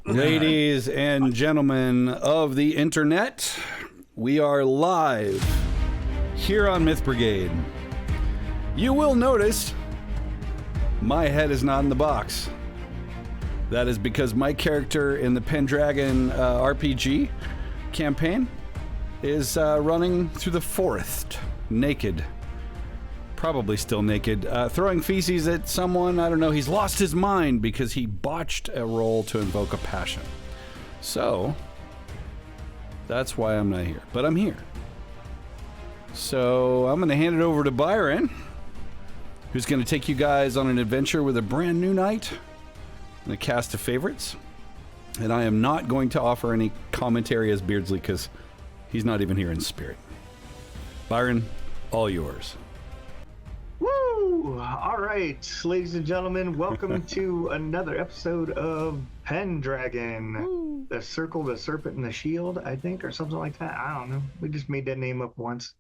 Ladies and gentlemen of the internet, we are live here on Myth Brigade. You will notice my head is not in the box. That is because my character in the Pendragon RPG campaign is running through the forest, naked. Probably still naked, throwing feces at someone. I don't know. He's lost his mind because he botched a roll to invoke a passion. So, that's why I'm not here. But I'm here. So, I'm going to hand it over to Byron, who's going to take you guys on an adventure with a brand new knight and a cast of favorites. And I am not going to offer any commentary as Beardsley because he's not even here in spirit. Byron, all yours. Woo! All right, ladies and gentlemen, welcome to another episode of Pendragon. Woo. The Circle, the Serpent, and the Shield, I think, or something like that. I don't know. We just made that name up once.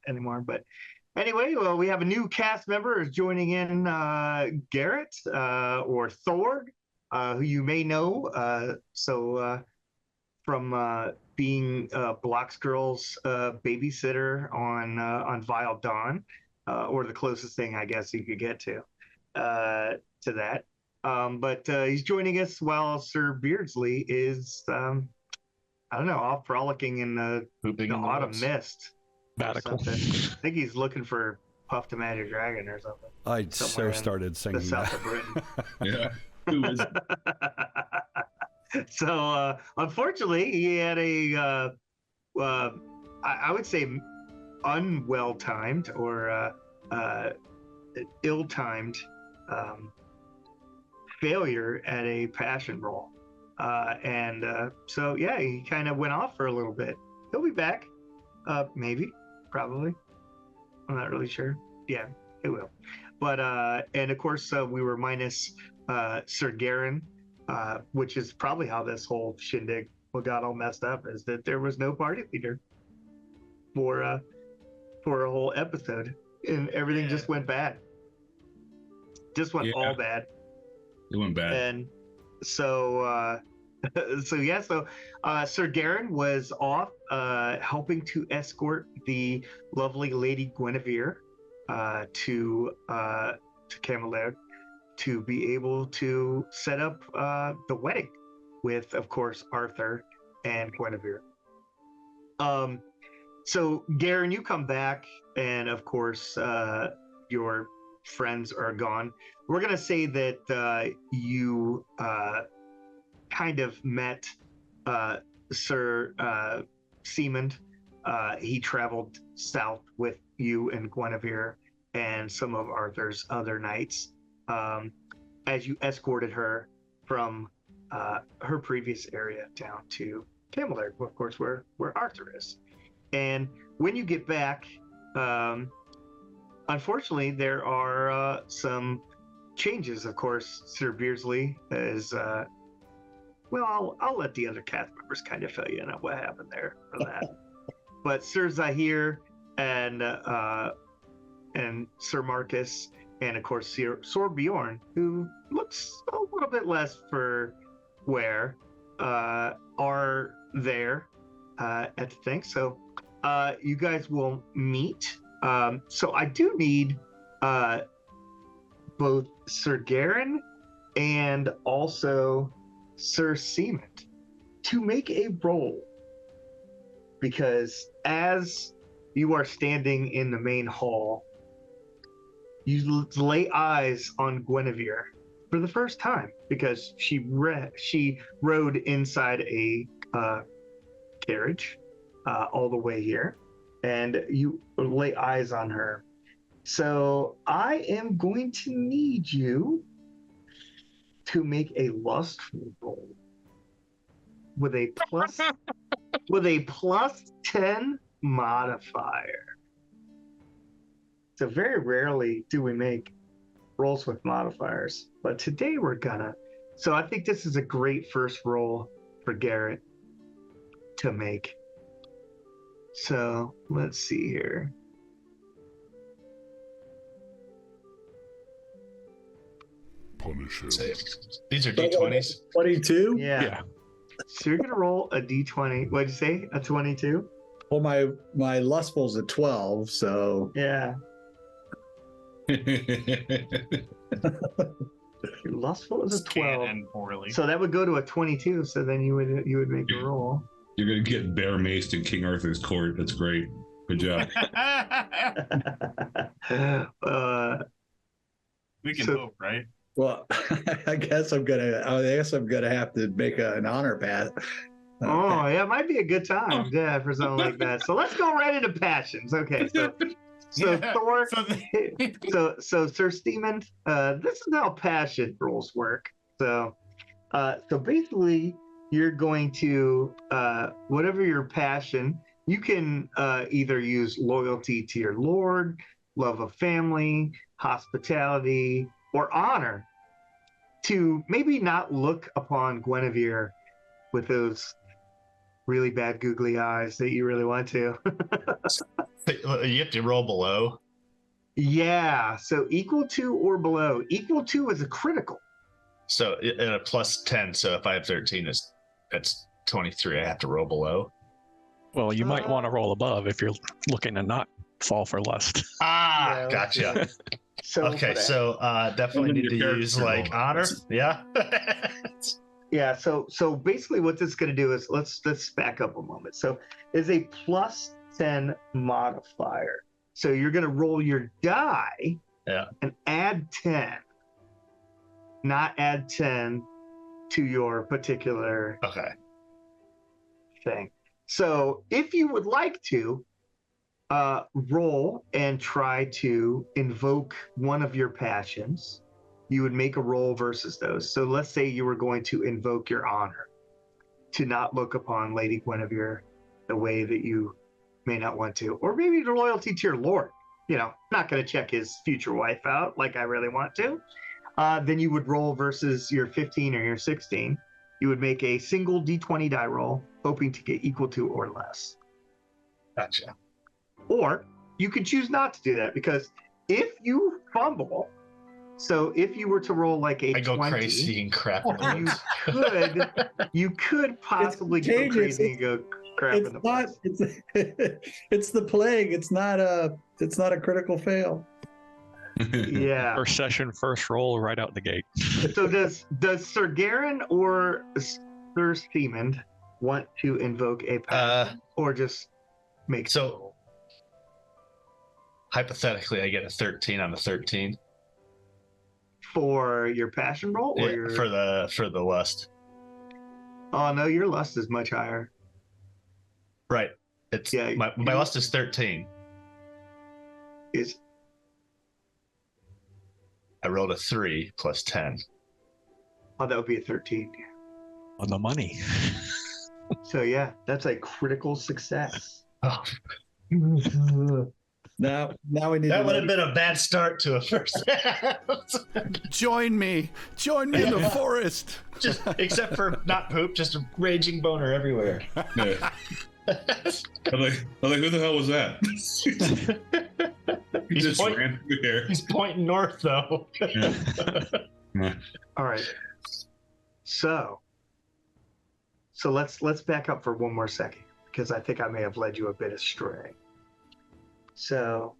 Anymore, but anyway, well, we have a new cast member is joining in, Garrett, or Thor, who you may know. From being Blox Girl's babysitter on Vile Dawn, or the closest thing I guess you could get to that. But he's joining us while Sir Beardsley is, I don't know, off frolicking in the autumn mist. I think he's looking for Puff the Magic Dragon or something. I so started singing the south of Britain. Yeah. Who is So, unfortunately, he had a, I would say, unwell-timed or ill-timed failure at a passion roll. So, yeah, he kind of went off for a little bit. He'll be back, maybe, probably. I'm not really sure. Yeah, it will. But, and of course, we were minus Sir Gerin, which is probably how this whole shindig got all messed up, is that there was no party leader for a whole episode, and everything just went bad. Just went all bad. It went bad. And so, Sir Gerin was off helping to escort the lovely Lady Guinevere to Camelot, to be able to set up the wedding with, of course, Arthur and Guinevere. So, Gerin, you come back, and of course, your friends are gone. We're going to say that you kind of met Sir Themond. He traveled south with you and Guinevere and some of Arthur's other knights, as you escorted her from her previous area down to Camelot, of course, where Arthur is. And when you get back, unfortunately, there are some changes. Of course, Sir Beardsley is, well, I'll let the other cast members kind of fill you in on what happened there for that. But Sir Zahir and Sir Marcus, and of course Sir Bjorn, who looks a little bit less for wear, are there at the thing. So you guys will meet. So I do need both Sir Gerin and also Sir Themond to make a roll, because as you are standing in the main hall, you lay eyes on Guinevere for the first time, because she rode inside a carriage all the way here, and you lay eyes on her. So I am going to need you to make a lustful roll with a plus 10 modifier. So very rarely do we make rolls with modifiers, but today we're gonna. So I think this is a great first roll for Garrett to make. So let's see here. punish him. These are D20s. 22? Yeah. So you're gonna roll a d20. What'd you say? A 22? Well, my lustful's a 12, so Yeah. Your lustful is a 12. And poorly. So that would go to a 22. So then you would make a roll. You're gonna get bear maced in King Arthur's court. That's great. Good job. We can So- hope, right? well, I guess I'm gonna have to make an honor pass. Oh, yeah, it might be a good time, yeah, for something like that. So let's go right into passions. Okay, so Yeah, Thor, so so Sir Themond, this is how passion rules work. So basically, you're going to whatever your passion, you can either use loyalty to your lord, love of family, hospitality, or honor to maybe not look upon Guinevere with those really bad googly eyes that you really want to. You have to roll below. Yeah, so equal to or below. Equal to is a critical. So and a plus 10. So if I have 13, that's 23. I have to roll below. Well, you might want to roll above if you're looking to not fall for lust. Yeah, Gotcha. So Okay, so definitely Well, then need to your use character like roll. honor. Yeah. yeah, so basically what this is going to do is let's back up a moment. So is a plus 10 modifier. So you're going to roll your die and add 10. Not add 10 to your particular Okay. thing. So if you would like to roll and try to invoke one of your passions, you would make a roll versus those. So let's say you were going to invoke your honor to not look upon Lady Guinevere the way that you may not want to, or maybe your loyalty to your lord. You know, not going to check his future wife out like I really want to. Then you would roll versus your 15 or your 16. You would make a single d20 die roll, hoping to get equal to or less. Gotcha. Or you could choose not to do that, because if you fumble, so if you were to roll like a I go 20, crazy and crap. you could possibly go contagious. crazy and go crap in It's the not. place. It's the plague. It's not a critical fail. Yeah. First session, first roll, right out the gate. So does Sir Gerin or Sir Themond want to invoke a passion, or just make So hypothetically, I get a 13 on the 13 for your passion roll, or your for the lust. Oh no, your lust is much higher. Right. It's Yeah, my lust is 13. Is I rolled a 3 plus 10. that would be a 13. On the money. So yeah, that's a critical success. Oh, Now we need. that to would have been a bad start to a first. Join me in the forest. Just except for not poop, just a raging boner everywhere. Yeah. I'm like, who the hell was that? He He's just point- ran through here. He's pointing north though. Yeah. All right. So let's back up for one more second, because I think I may have led you a bit astray. So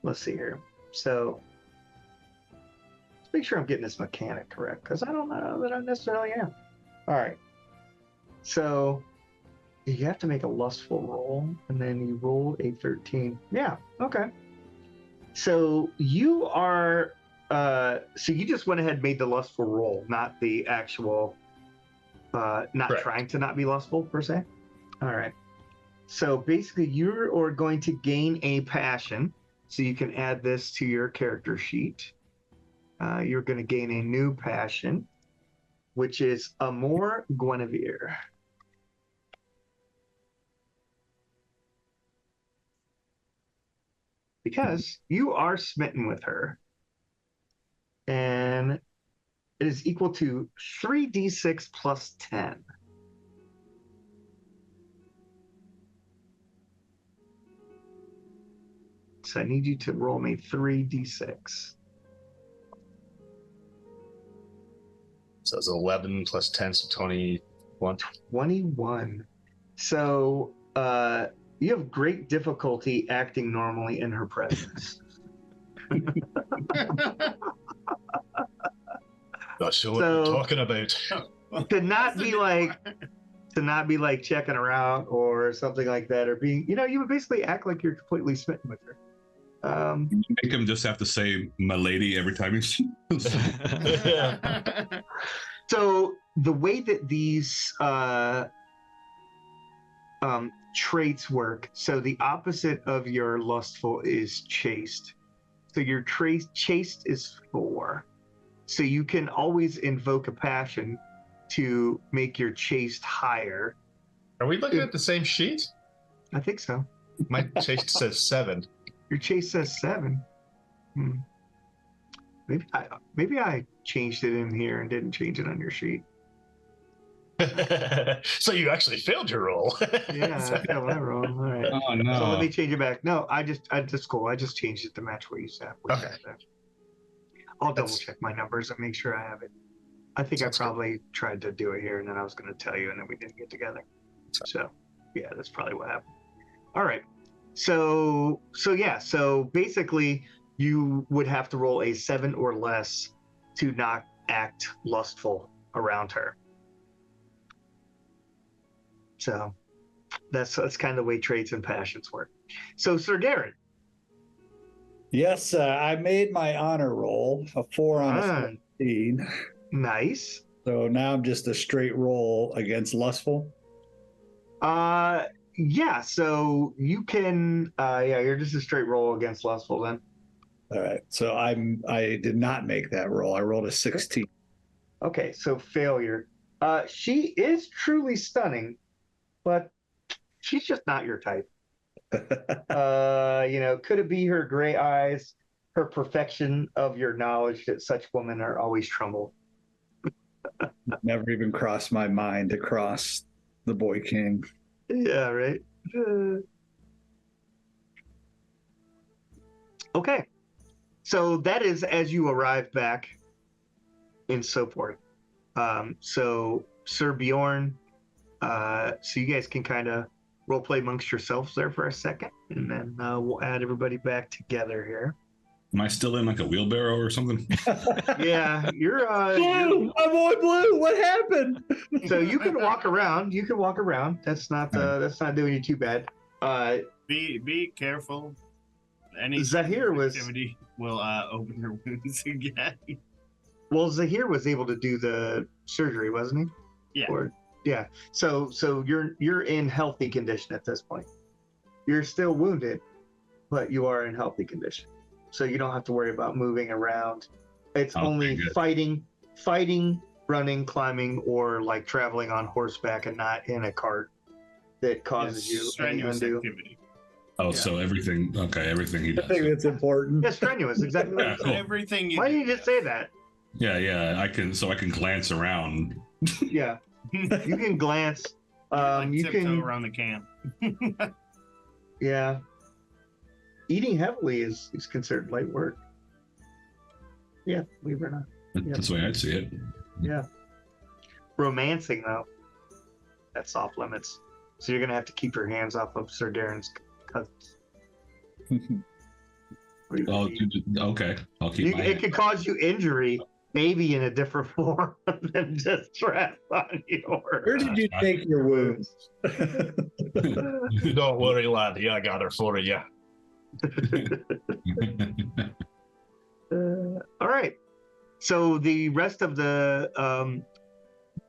let's see here. So let's make sure I'm getting this mechanic correct, because I don't know that I necessarily am. All right. So you have to make a lustful roll, and then you roll a 13. Yeah. Okay. So you are. So you just went ahead and made the lustful roll, not the actual. Not Correct. trying to not be lustful per se. All right. So basically, you are going to gain a passion. So you can add this to your character sheet. You're going to gain a new passion, which is Amor Guinevere. Because you are smitten with her. And it is equal to 3d6 plus 10. So I need you to roll me 3d6. So it's 11 plus 10, so 21. 21. So you have great difficulty acting normally in her presence. Not sure what So- you're talking about. To not be like checking her out or something like that, or being, you would basically act like you're completely smitten with her. Make him just have to say "my lady" every time he So the way that these traits work, so the opposite of your lustful is chaste. So your chaste is 4. So you can always invoke a passion to make your chaste higher. Are we looking at the same sheet? I think so. My chaste says 7. Your chaste says 7. Maybe I changed it in here and didn't change it on your sheet. So you actually failed your roll. Yeah, I failed my roll. All right. Oh no! So let me change it back. No, I just cool. I just changed it to match what you said. Okay. I'll double check my numbers and make sure I have it. I think Sounds I probably tried to do it here and then I was going to tell you and then we didn't get together. So yeah, that's probably what happened. All right. So basically you would have to roll a 7 or less to not act lustful around her. So that's kind of the way traits and passions work. So Sir Gerin. Yes, I made my honor roll, a 4 on a 15. Nice. So now I'm just a straight roll against lustful. Yeah, so you can you're just a straight roll against lustful then. All right. So I did not make that roll. I rolled a 16. Okay, so failure. She is truly stunning, but she's just not your type. Could it be her gray eyes, her perfection of your knowledge that such women are always troubled? Never even crossed my mind to cross the Boy King. Yeah, right. Okay, so that is as you arrive back in Soport. So Sir Bjorn, so you guys can kind of role play amongst yourselves there for a second, and then we'll add everybody back together here. Am I still in like a wheelbarrow or something? Yeah, you're Blue, my boy Blue. What happened? so you can walk around. You can walk around. That's not doing you too bad. Be careful. Any Zahir was- activity will open her wounds again. Well, Zahir was able to do the surgery, wasn't he? Yeah. So you're in healthy condition at this point. You're still wounded, but you are in healthy condition. So you don't have to worry about moving around. It's only good. fighting, running, climbing, or like traveling on horseback and not in a cart that causes you any strenuous undue. activity. Oh, Yeah. so everything he I does. think that's important. Yeah, strenuous, exactly. What Yeah, you said. cool. Everything you Why do, didn't you just say that? Yeah, I can glance around. Yeah, you can glance. like You tiptoe can. around the camp. Yeah. Eating heavily is considered light work. Yeah, believe it or not. That's the way I'd see it. Yeah. Romancing, though, that's off limits. So you're going to have to keep your hands off of Sir Darren's cousins. Oh, okay. I'll keep my It could cause you injury, maybe in a different form than just stress on Where yours. did you take your wounds? Don't worry, lad. Yeah, I got her for you. All right. So the rest of the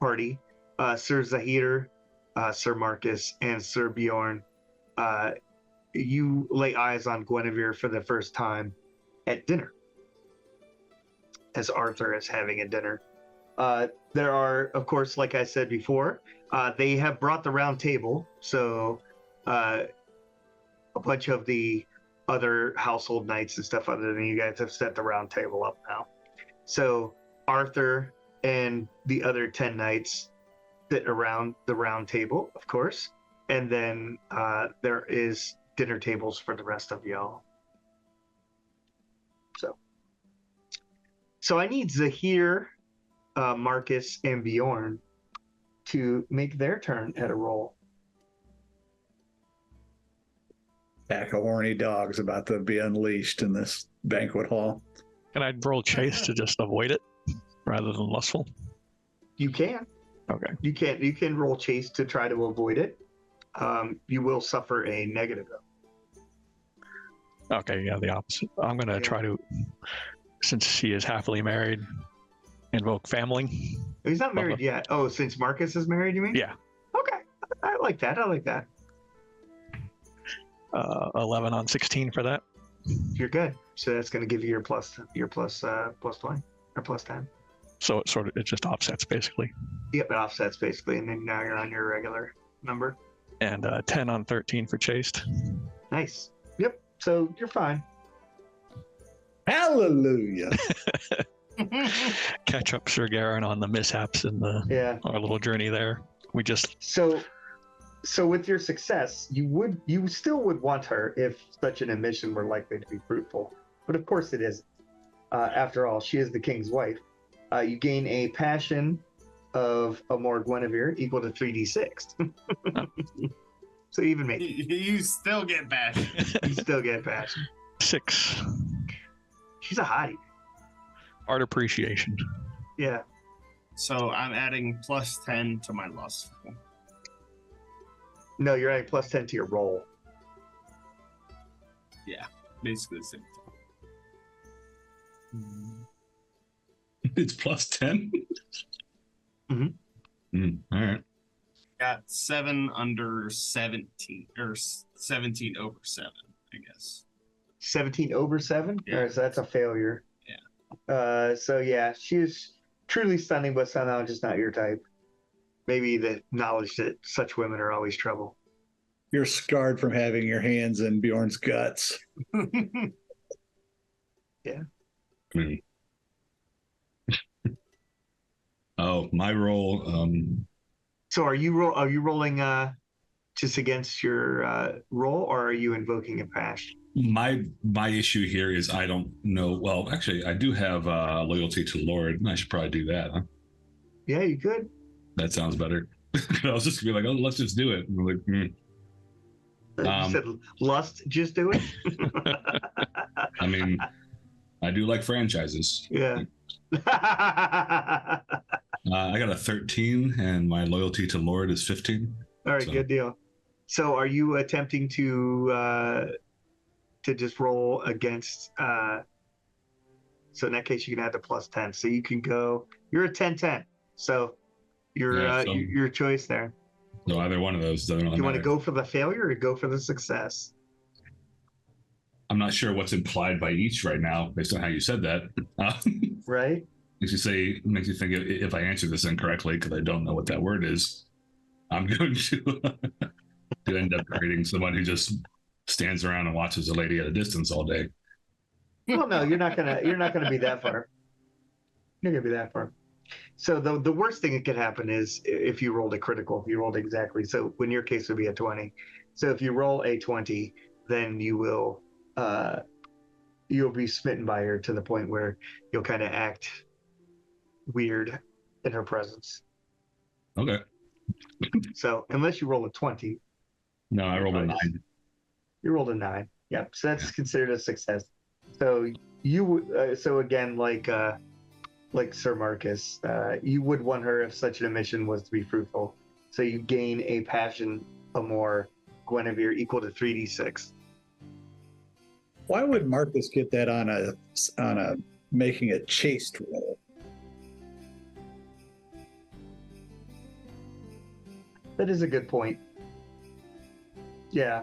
party, Sir Zahir, Sir Marcus, and Sir Bjorn, you lay eyes on Guinevere for the first time at dinner, as Arthur is having a dinner. There are, of course, like I said before, they have brought the round table. So a bunch of the other household knights and stuff other than you guys have set the round table up now. So Arthur and the other 10 knights sit around the round table, of course. And then there is dinner tables for the rest of y'all. So I need Zahir Marcus and Bjorn to make their turn at a roll. Pack of horny dogs about to be unleashed in this banquet hall. Can I roll chase to just avoid it rather than lustful? You can. Okay. You can roll chase to try to avoid it. You will suffer a negative though. Okay, yeah, the opposite. I'm going to try to, since she is happily married, invoke family. He's not married yet. Oh, since Marcus is married, you mean? Yeah. Okay. I like that. 11 on 16 for that. You're good. So that's going to give you your plus 20 or plus 10. So it just offsets basically. Yep, it offsets basically, and then now you're on your regular number. And 10 on 13 for chaste. Nice. Yep. So you're fine. Hallelujah. Catch up Sir Gerin on the mishaps in our little journey there. We just So with your success, you still would want her if such an admission were likely to be fruitful. But of course it isn't. After all, she is the king's wife. You gain a passion of a more Guinevere equal to 3d6. So even make You still get passion. you still get passion. 6 She's a hottie. art appreciation. Yeah. So I'm adding plus 10 to my lustful. No, you're adding plus 10 to your roll. Basically the same thing. It's plus 10. Mhm. All right. Got 7 under 17, or 17 over 7, I guess. 17 over 7? Yeah. All right, so that's a failure. Yeah. So yeah, she is truly stunning, but somehow just not your type. Maybe the knowledge that such women are always trouble. You're scarred from having your hands in Bjorn's guts. Hmm. Oh, my roll. So are you rolling just against your roll, or are you invoking a passion? My issue here is I don't know. Well, actually, I do have loyalty to Lord. I should probably do that. Huh? Yeah, you could. That sounds better. I was just gonna be like, oh, let's just do it. I'm like, You said lust, just do it. I mean, I do like franchises. Yeah. I got a 13, and my loyalty to Lord is 15. All right, So- good deal. So are you attempting to just roll against so in that case you can add the plus 10. So you can go, you're a 10-10. So your choice there. So either one of those doesn't really Do you want to matter. go for the failure or go for the success? I'm not sure what's implied by each right now, based on how you said that. Right? Makes you think if I answer this incorrectly, because I don't know what that word is, I'm going to end up creating someone who just stands around and watches a lady at a distance all day. Well, no, you're not gonna be that far. You're gonna be that far. So the worst thing that could happen is if you rolled a critical, if you rolled exactly. So in your case it would be a 20. So if you roll a 20, then you'll be smitten by her to the point where you'll kind of act weird in her presence. Okay. So unless you roll a 20, No, I rolled a 9. you rolled a 9. Yep. So that's considered a success. So so again, like Sir Marcus, you would want her if such an admission was to be fruitful. So you gain a passion more Guinevere equal to 3d6. Why would Marcus get that on a making a chaste roll? That is a good point. Yeah.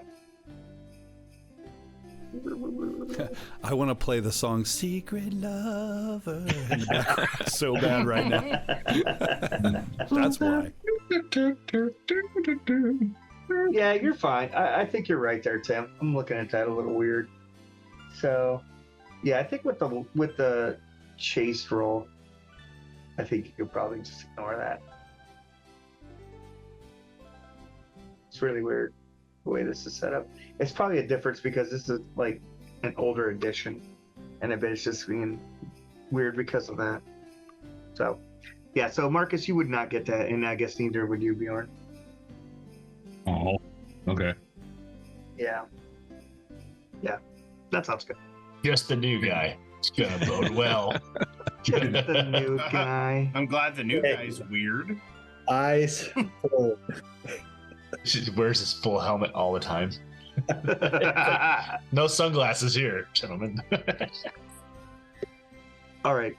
I want to play the song Secret Lover in the background so bad right now. That's why. Yeah, you're fine. I think you're right there, Tim. I'm looking at that a little weird. So, yeah, I think with the chase roll, I think you could probably just ignore that. It's really weird the way this is set up. It's probably a difference because this is like an older edition, and I bet it's just being weird because of that. So, Yeah, so Marcus, you would not get that, and I guess neither would you, Bjorn. Oh, okay. Yeah. Yeah, that sounds good. Just the new guy. It's gonna bode well. Just the new guy. I'm glad the new guy's weird. Eyes full. She wears his full helmet all the time. No sunglasses here, gentlemen. All right.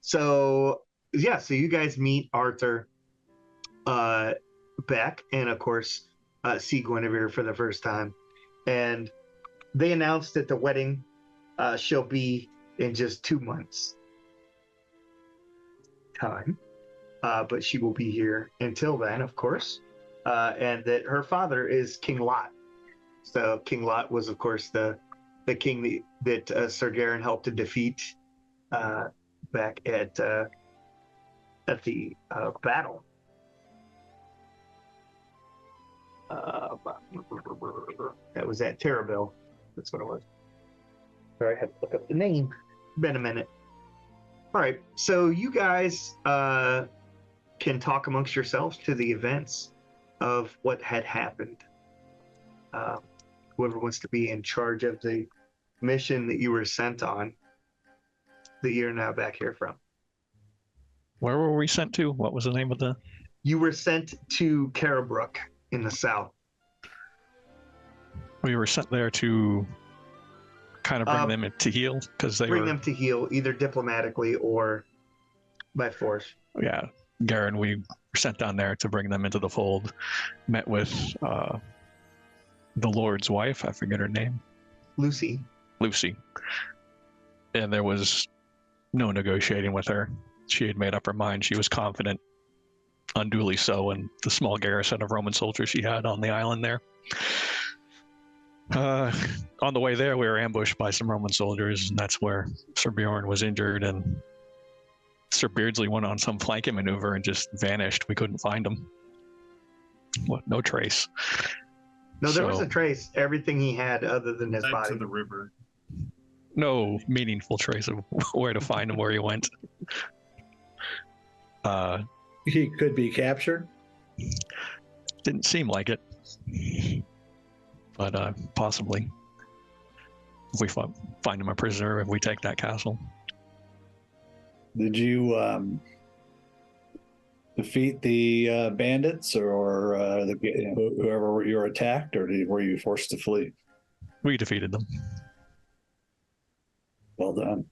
So yeah, so you guys meet Arthur, Beck, and of course see Guinevere for the first time, and they announced that the wedding shall be in just 2 months' time, but she will be here until then, of course, and that her father is King Lot. So King Lot was, of course, the king that Sir Gerin helped to defeat back at the battle. That was at Terrabelle. That's what it was. Sorry, I had to look up the name. Been a minute. All right, so you guys can talk amongst yourselves to the events of what had happened. Whoever wants to be in charge of the mission that you were sent on, that you're now back here from. Where were we sent to? What was the name of the? You were sent to Carabrook in the south. We were sent there to kind of bring them to heel because they bring were. them to heel either diplomatically or by force. Yeah, Gerin, we were sent down there to bring them into the fold. Met with the Lord's wife. I forget her name. Lucy. And there was no negotiating with her. She had made up her mind. She was confident, unduly so, in the small garrison of Roman soldiers she had on the island there. On the way there, we were ambushed by some Roman soldiers, and that's where Sir Bjorn was injured, and Sir Beardsley went on some flanking maneuver and just vanished. We couldn't find him. What? No trace. No, there was a trace. Everything he had other than his Back body. to the river. No meaningful trace of where to find him, where he went. He could be captured. Didn't seem like it, but possibly. If we find him a prisoner, if we take that castle. Did you defeat the bandits or whoever you were attacked, or were you forced to flee? We defeated them. Well done.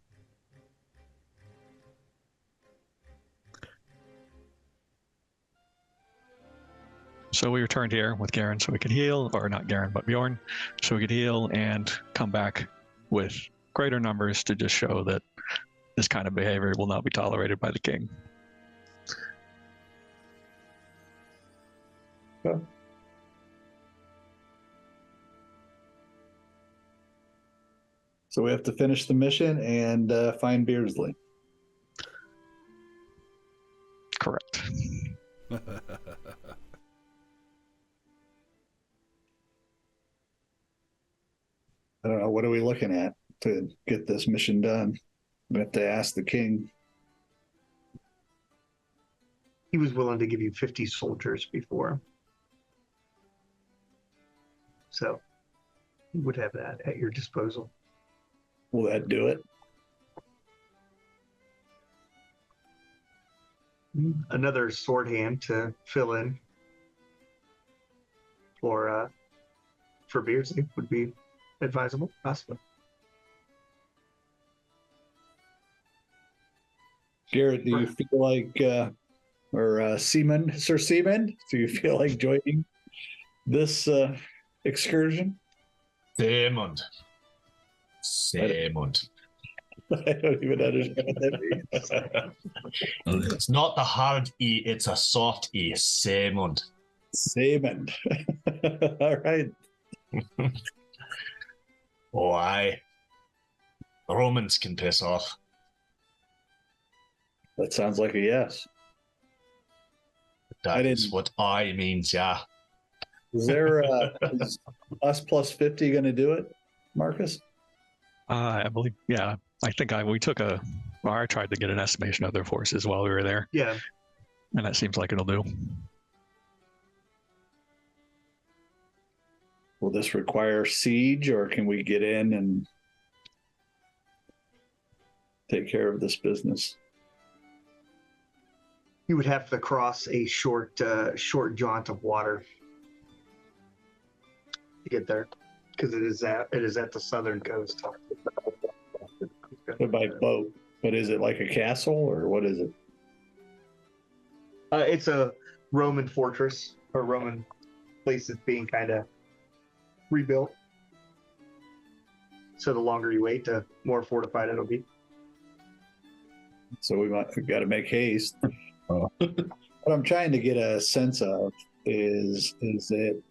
So we returned here with Gerin so we could heal, or not Gerin, but Bjorn, so we could heal and come back with greater numbers to just show that this kind of behavior will not be tolerated by the king. Okay. So we have to finish the mission and find Beardsley. Correct. I don't know. What are we looking at to get this mission done? We have to ask the king. He was willing to give you 50 soldiers before. So you would have that at your disposal. Will that do it? Another sword hand to fill in for Beardsley would be advisable, possibly. Garrett, do you feel like, or Sir Seaman, do you feel like joining this excursion? Themond. I don't even understand what that means. It's not the hard E, it's a soft E. Themond. Seaman. All right. Oh, aye. The Romans can piss off. That sounds like a yes. That is what I means, yeah. Is there is us plus 50 going to do it, Marcus? I believe, yeah. I think we took a Well, I tried to get an estimation of their forces while we were there, Yeah. and that seems like it'll do. Will this require siege, or can we get in and take care of this business? You would have to cross a short jaunt of water to get there, because it is at the southern coast. By boat, but is it like a castle or what is it? It's a Roman fortress or Roman place that's being kind of rebuilt. So the longer you wait, the more fortified it'll be. So we got to make haste. Oh. What I'm trying to get a sense of is it,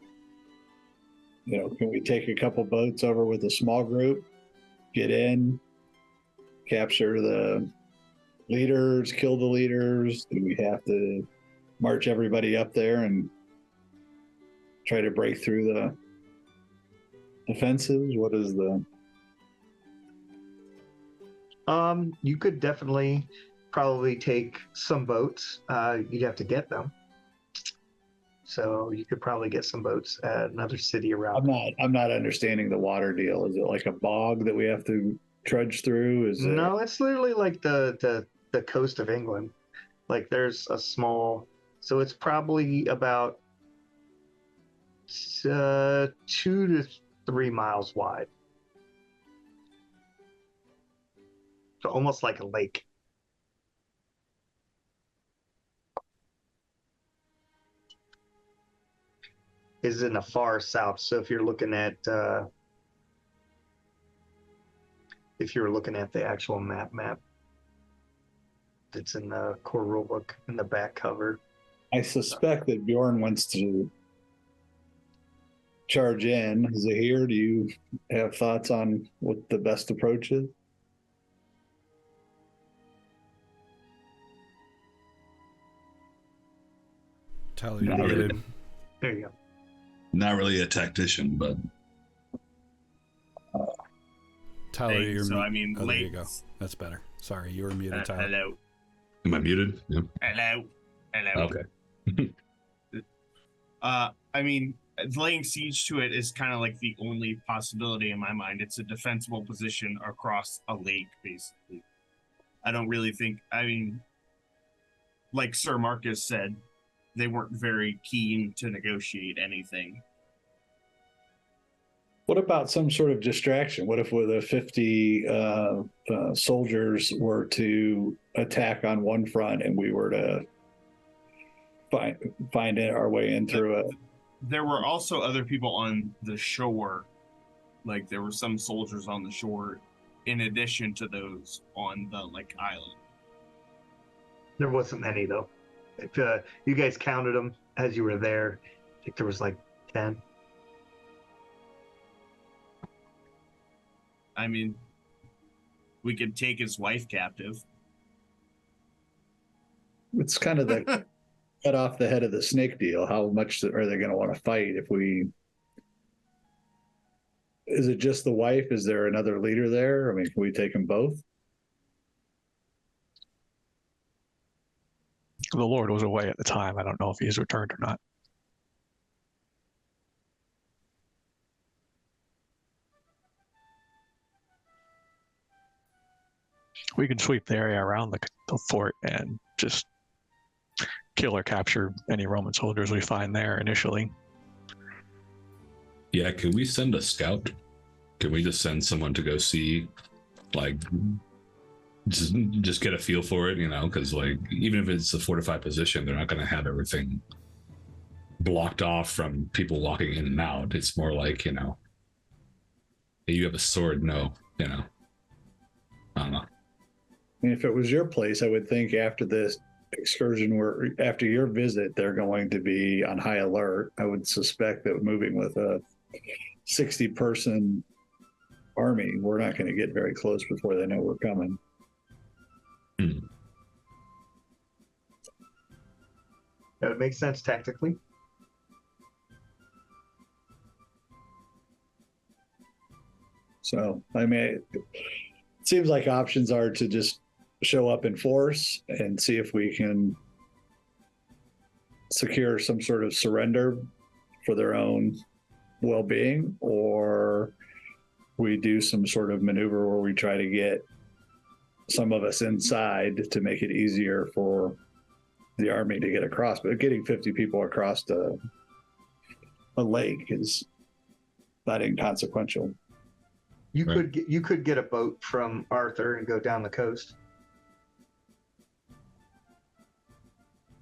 can we take a couple boats over with a small group, get in, capture the leaders, kill the leaders? Do we have to march everybody up there and try to break through the defenses? What is the... You could definitely probably take some boats. You'd have to get them. So you could probably get some boats at another city around. I'm not understanding the water deal. Is it like a bog that we have to trudge through? Is it... No, it's literally like the coast of England. Like there's a small, so it's probably about 2 to 3 miles wide. So almost like a lake. Is in the far south. So if you're looking at the actual map, that's in the core rulebook in the back cover. I suspect that Bjorn wants to charge in. Zahir, do you have thoughts on what the best approach is? Tyler, Not you're really. muted. There you go. Not really a tactician, but Tyler, Hey, you're so muted. I mean, Oh, there you late. go. That's better. Sorry, you were muted, Tyler. Hello, am I muted? Yeah. hello. Okay. I mean, laying siege to it is kind of like the only possibility in my mind. It's a defensible position across a lake, basically. I don't really think. I mean, like Sir Marcus said, they weren't very keen to negotiate anything. What about some sort of distraction? What if with the 50 soldiers were to attack on one front and we were to find our way in through it? There were also other people on the shore. Like there were some soldiers on the shore in addition to those on the island. There wasn't many though. If you guys counted them as you were there, I think there was 10. I mean, we could take his wife captive. It's kind of the cut off the head of the snake deal. How much are they going to want to fight if we... Is it just the wife? Is there another leader there? I mean, can we take them both? The Lord was away at the time. I don't know if he's returned or not. We can sweep the area around the fort and just kill or capture any Roman soldiers we find there initially. Yeah, can we send a scout? Can we just send someone to go see, just get a feel for it, because even if it's a fortified position, they're not going to have everything blocked off from people walking in and out. It's more like, hey, you have a sword, no, I don't know. I mean, if it was your place, I would think after this excursion, after your visit, they're going to be on high alert. I would suspect that moving with a 60-person army, we're not going to get very close before they know we're coming. That would make sense tactically. So, I mean, it seems like options are to just show up in force and see if we can secure some sort of surrender for their own well-being, or we do some sort of maneuver where we try to get some of us inside to make it easier for the army to get across. But getting 50 people across a lake is not inconsequential. You could get a boat from Arthur and go down the coast.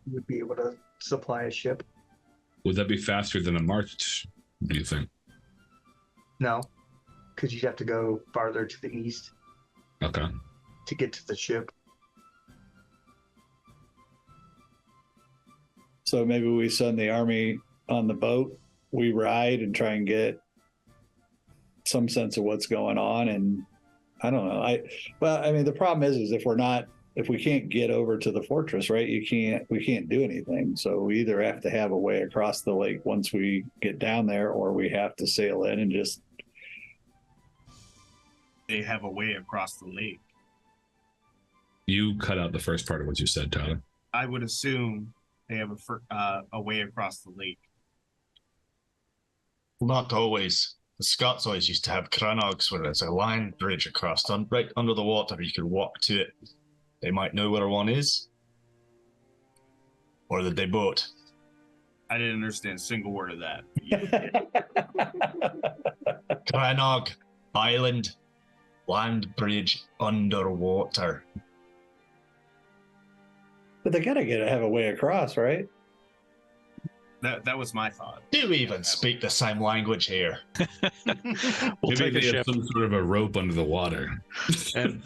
You would be able to supply a ship. Would that be faster than a march, do you think? No, because you'd have to go farther to the east Okay. to get to the ship. So maybe we send the army on the boat, we ride and try and get some sense of what's going on. And I don't know. I mean, the problem is if we can't get over to the fortress, right? We can't do anything. So we either have to have a way across the lake once we get down there, or we have to sail in and just. They have a way across the lake. You cut out the first part of what you said, Tyler. I would assume they have a way across the lake. Not always. The Scots always used to have crannogs where it's a land bridge across, right under the water. You can walk to it. They might know where one is. Or did they boat? I didn't understand a single word of that. Crannog, island, land bridge underwater. But they gotta have a way across, right? That was my thought. Do we even speak the same language here? We'll Maybe take a they have ship some sort of a rope under the water. and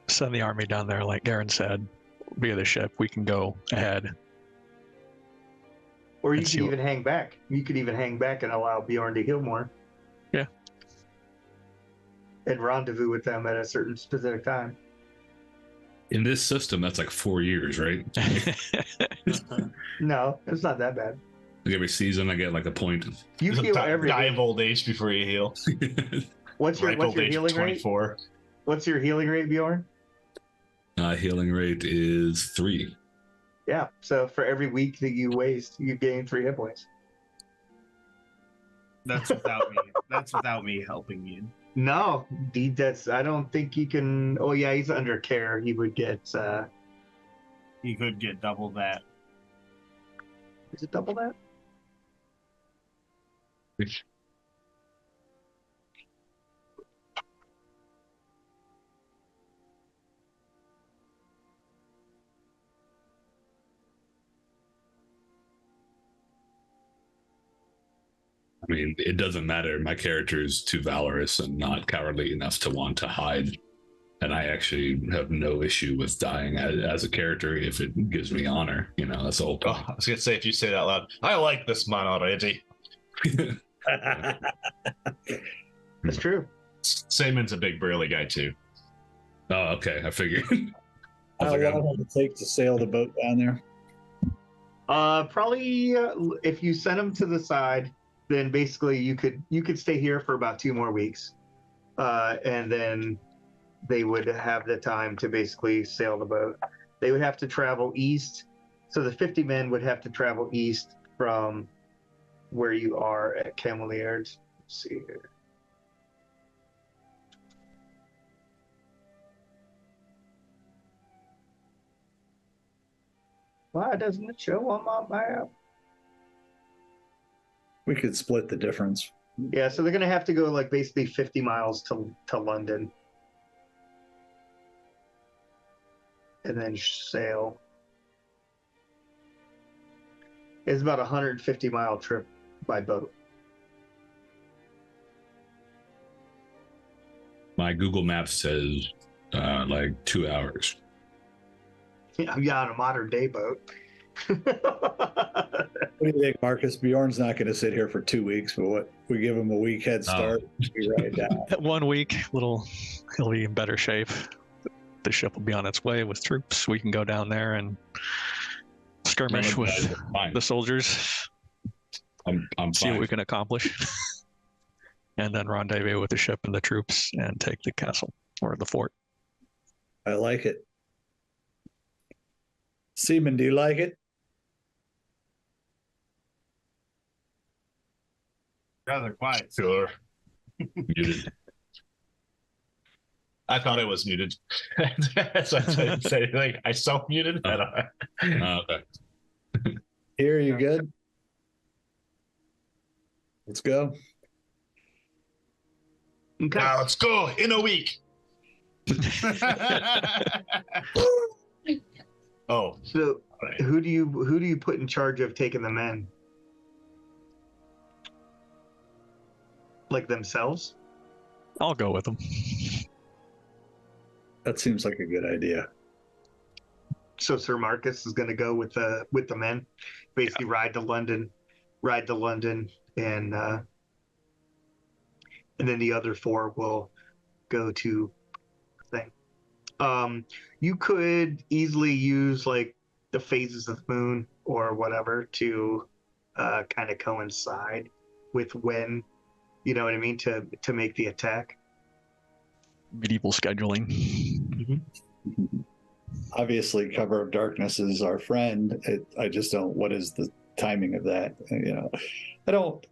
send the army down there, like Gerin said, via the ship. We can go ahead. Or you Let's could see even hang back. You could even hang back and allow Bjorn to heal more. Yeah. And rendezvous with them at a certain specific time. In this system, that's like 4 years, right? No, it's not that bad. Like every season, I get like a point. You heal every die day. of old age before you heal. What's your Ripe old age of healing rate? 24. What's your healing rate, Bjorn? Healing rate is 3. Yeah. So for every week that you waste, you gain 3 hit points. That's without me. That's without me helping you. No, that's. I don't think he can. Oh yeah, he's under care. He would get. He could get double that. Is it double that? I mean, it doesn't matter. My character is too valorous and not cowardly enough to want to hide. And I actually have no issue with dying as a character if it gives me honor. You know, that's the whole point. Oh, I was going to say, if you say that loud, I like this man already. That's true. Simon's a big burly guy, too. Oh, okay. I figured. How long would it take to sail the boat down there? Probably if you send him to the side, then basically you could stay here for about 2 more weeks, and then they would have the time to basically sail the boat. They would have to travel east, so the 50 men would have to travel east from where you are at Cameliers. Let's see here. Why doesn't it show on my map? We could split the difference. Yeah, so they're gonna have to go like basically 50 miles to London, and then sail. It's about a 150-mile trip by boat. My Google Maps says like 2 hours. Yeah, on a modern day boat. What do you think, Marcus? Bjorn's not going to sit here for 2 weeks, but what we give him a week head start, we ride down. 1 week, he'll be in better shape. The ship will be on its way with troops. We can go down there and skirmish with the soldiers. I'm see what fine. we can accomplish, and then rendezvous with the ship and the troops and take the castle or the fort. I like it. Seaman, do you like it? Rather quiet. Sure. Muted. I thought it was muted. So I didn't say anything. I self-muted. Okay. Here, you good? Let's go. Okay. Now let's go in a week. Oh, So right. who do you put in charge of taking the men? Like themselves? I'll go with them. That seems like a good idea. So Sir Marcus is going to go with the men, basically ride to London, and then the other four will go to thing. You could easily use like the phases of the moon or whatever to kind of coincide with when, you know what I mean, to make the attack. Medieval scheduling. Obviously, cover of darkness is our friend. I just don't. What is the timing of that? You know, I don't.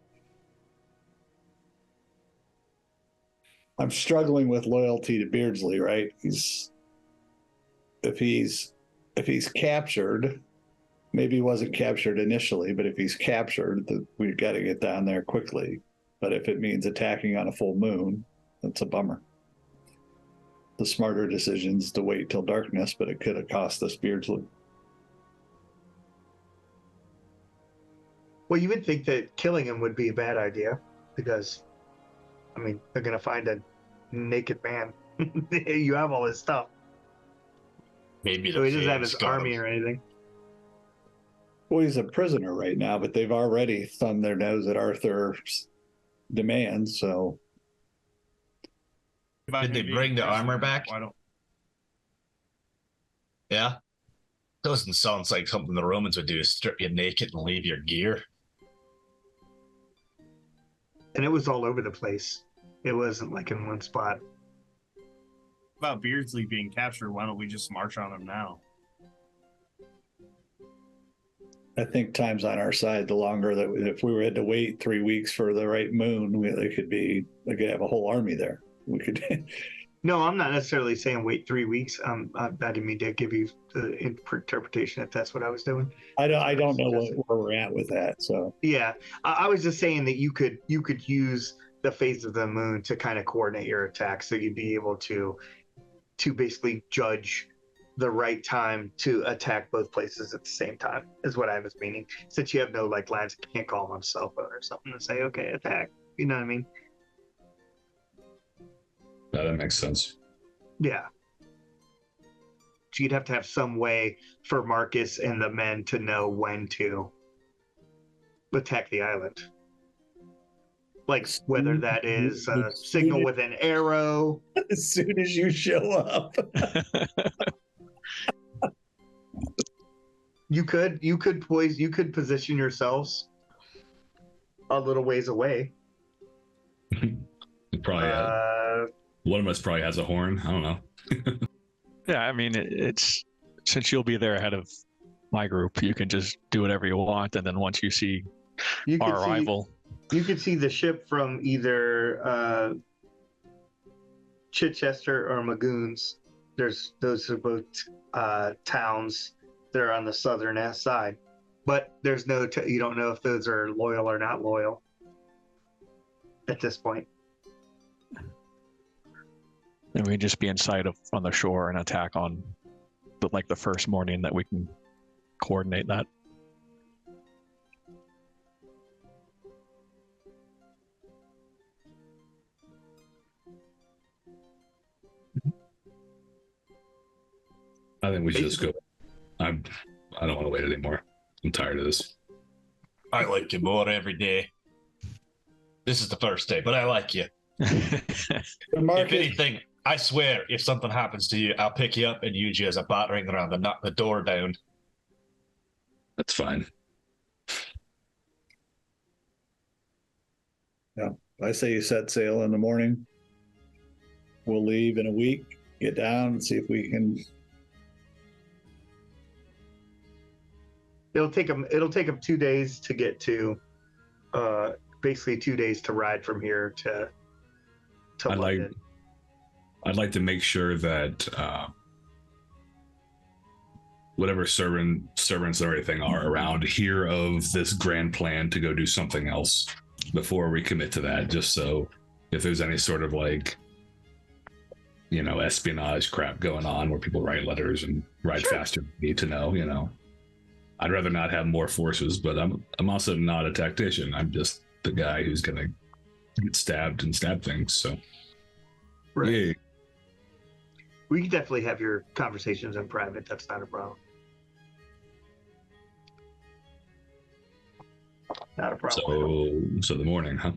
I'm struggling with loyalty to Beardsley. Right? If he's captured, maybe he wasn't captured initially, but if he's captured, we've got to get down there quickly. But if it means attacking on a full moon, that's a bummer. The smarter decision is to wait till darkness, but it could have cost us Beardsley. Well, you would think that killing him would be a bad idea because, I mean, they're going to find a naked man. You have all his stuff. Maybe So he doesn't have his Thir's got army him. or anything. Well, he's a prisoner right now, but they've already thumbed their nose at Arthur's demands, so. Did they bring the armor back? Why don't Yeah. Doesn't sound like something the Romans would do, is strip you naked and leave your gear. And it was all over the place. It wasn't like in one spot. about Beardsley being captured? Why don't we just march on him now? I think time's on our side. The longer that if we had to wait 3 weeks for the right moon, they could have a whole army there. We could. No, I'm not necessarily saying wait 3 weeks. I didn't mean to give you the interpretation if that's what I was doing. I don't know where we're at with that. So Yeah, I was just saying that you could use the phase of the moon to kind of coordinate your attack, so you'd be able to basically judge the right time to attack both places at the same time, is what I was meaning. Since you have no like lines, you can't call them on cell phone or something to say, okay, attack. You know what I mean? That makes sense. Yeah. So you'd have to have some way for Marcus and the men to know when to attack the island. Like whether that is a signal with an arrow. as soon as you show up. You could position yourselves a little ways away. Probably one of us probably has a horn. I don't know. Yeah, I mean, it's since you'll be there ahead of my group, you can just do whatever you want, and then once you see our arrival, you could see the ship from either Chichester or Magoons. Those are both towns that are on the southern side, but there's no you don't know if those are loyal or not loyal at this point. and we can just be in sight of on the shore and attack on the first morning that we can coordinate that. I think we should just go. I don't want to wait anymore. I'm tired of this. I like you more every day. This is the first day, but I like you. If anything, I swear, if something happens to you, I'll pick you up and use you as a battering ram and knock the door down. That's fine. Yeah, I say you set sail in the morning. We'll leave in a week. get down and see if we can. It'll take them 2 days to get to, basically 2 days to ride from here to London. I'd like to make sure that whatever servants and everything are around hear of this grand plan to go do something else before we commit to that, just so if there's any sort of like, espionage crap going on where people write letters and ride faster than need to know, I'd rather not have more forces, but I'm also not a tactician. I'm just the guy who's gonna get stabbed and stab things. So Right. yeah. We can definitely have your conversations in private. That's not a problem. Not a problem. So the morning, huh?